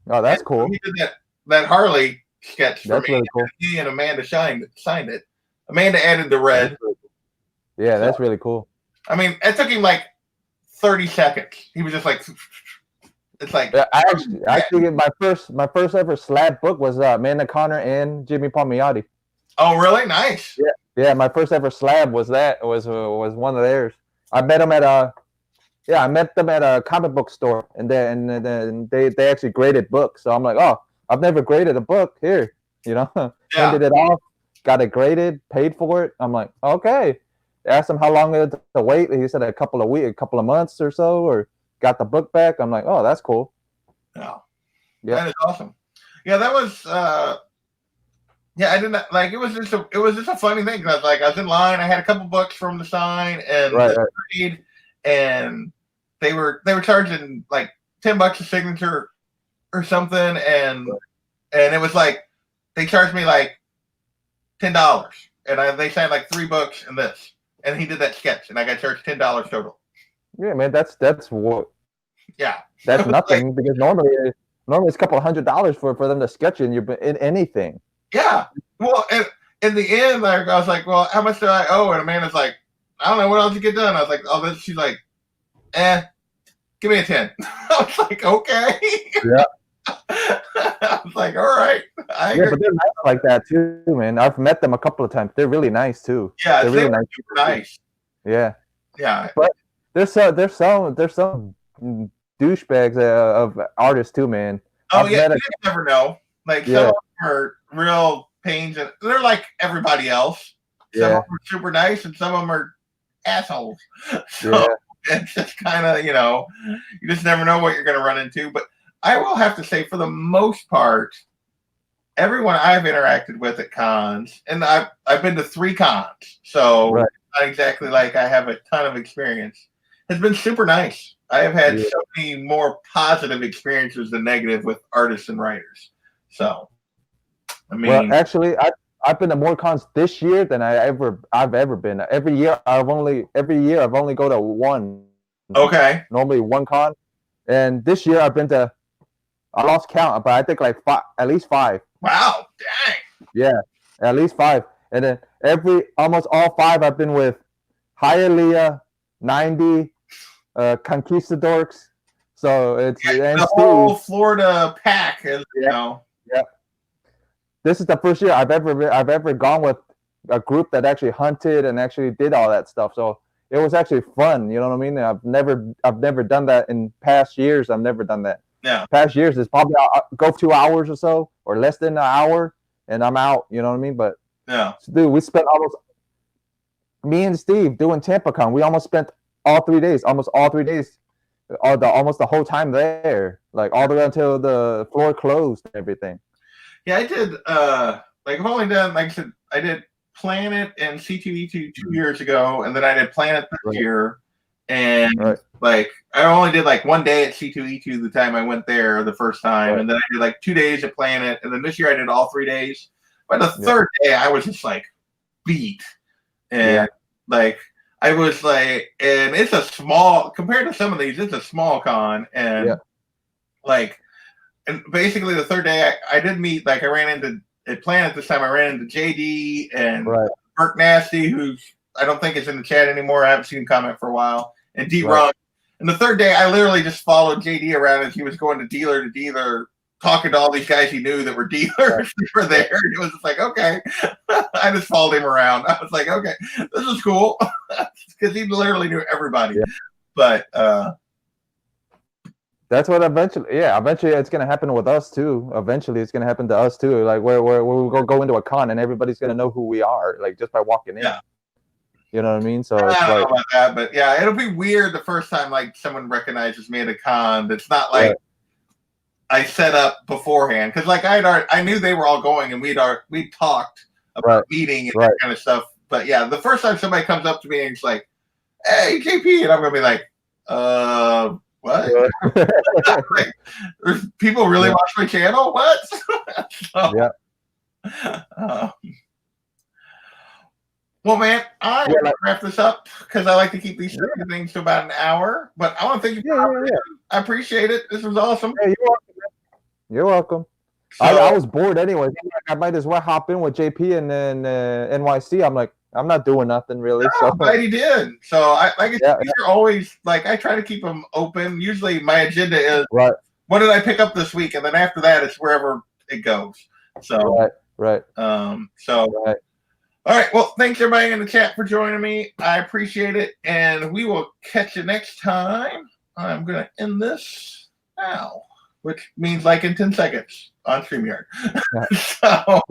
Oh, that's cool. He did that Harley sketch for me. Really cool. He and Amanda signed it. Amanda added the red. Yeah, that's really cool. I mean, it took him like 30 seconds. He was just like, it's like I actually my first ever slab book was Amanda Connor and Jimmy Palmiotti. Oh, really? Nice. Yeah. My first ever slab was one of theirs. I met them at a comic book store, and then they actually graded books. So I'm like, I've never graded a book here. Handed it off, got it graded, paid for it. I'm like, okay. Asked him how long it to wait. He said a couple of months or so, or. Got the book back. I'm like, that's cool. Yeah. That is awesome. Yeah, that was I didn't like it was just a funny thing because I was in line, I had a couple books from the sign and read, and they were charging like $10 a signature or something, and it was like they charged me like $10 and they signed like 3 books and this, and he did that sketch and I got charged $10 total. Yeah, man, that's what. Yeah, that's nothing because normally it's a couple of $100 for them to sketch in anything. Yeah, well, and in the end, I was like, well, how much do I owe? And Amanda's like, I don't know, what else you get done? I was like, this. She's like, give me a 10. I was like, okay. Yeah. I was like, all right. But they're nice like that too, man. I've met them a couple of times. They're really nice too. Yeah, they're really nice. Super nice. Yeah. Yeah. But there's some douchebags of artists too, man. Oh, you never know. Like some of them are real pains, and they're like everybody else. Some of them are super nice, and some of them are assholes. So it's just kind of, you just never know what you're going to run into. But I will have to say, for the most part, everyone I've interacted with at cons, and I've been to 3 cons, so it's not exactly like I have a ton of experience, has been super nice. I have had so many more positive experiences than negative with artists and writers. So, I mean, well, actually, I've been to more cons this year than I've ever been. Every year I've only go to one. Okay. Normally one con, and this year I've been to. I lost count, but I think like at least 5. Wow, dang. Yeah, at least 5, and then almost all 5 I've been with Hialeah, 90. Conquistadors, so it's the whole Florida pack, Yeah. This is the first year I've ever gone with a group that actually hunted and actually did all that stuff. So it was actually fun. You know what I mean? I've never done that in past years. I've never done that. Yeah. Past years is probably I'll go 2 hours or so, or less than an hour, and I'm out. You know what I mean? But Yeah. dude, we spent me and Steve doing TampaCon. We almost spent almost all 3 days, almost the whole time there, like all the way until the floor closed and everything. Yeah, I did. Like I've only done, like I said, I did Planet and C2E2 2 years ago, and then I did Planet this year. And like I only did like 1 day at C2E2 the time I went there the first time, and then I did like 2 days at Planet, and then this year I did all 3 days. By the third day, I was just like beat, and like I was like, and it's a small compared to some of these, it's a small con, and like, and basically the third day I did meet, like I ran into at Planet this time. I ran into JD and Burke Nasty, who's I don't think is in the chat anymore. I haven't seen him comment for a while. And D-Run. And the third day, I literally just followed JD around as he was going to dealer, talking to all these guys he knew that were dealers that were there. And it was just like, okay. I just followed him around. I was like, okay, this is cool. Because he literally knew everybody. Yeah. But that's what eventually it's going to happen with us too. Eventually it's going to happen to us too. Like where we'll go into a con and everybody's going to know who we are, like just by walking in. Yeah. You know what I mean? So I don't know about that, but yeah, it'll be weird the first time like someone recognizes me at a con. That's not like I set up beforehand, because like I knew they were all going, and we talked about meeting and that kind of stuff. But yeah, the first time somebody comes up to me and it's like, "Hey, JP," and I'm gonna be like, what? Like, people really watch my channel? What? So, well, man, I want to wrap this up because I like to keep these things to about an hour. But I want to thank you for I appreciate it. This was awesome. Yeah, you're welcome. You're welcome. So, I was bored anyway. I might as well hop in with JP and then NYC. I'm like, I'm not doing nothing really. No, I'm glad you did. So these are always like I try to keep them open. Usually my agenda is what did I pick up this week, and then after that it's wherever it goes. So all right. Well, thanks everybody in the chat for joining me. I appreciate it, and we will catch you next time. I'm gonna end this now, which means like in 10 seconds on StreamYard. So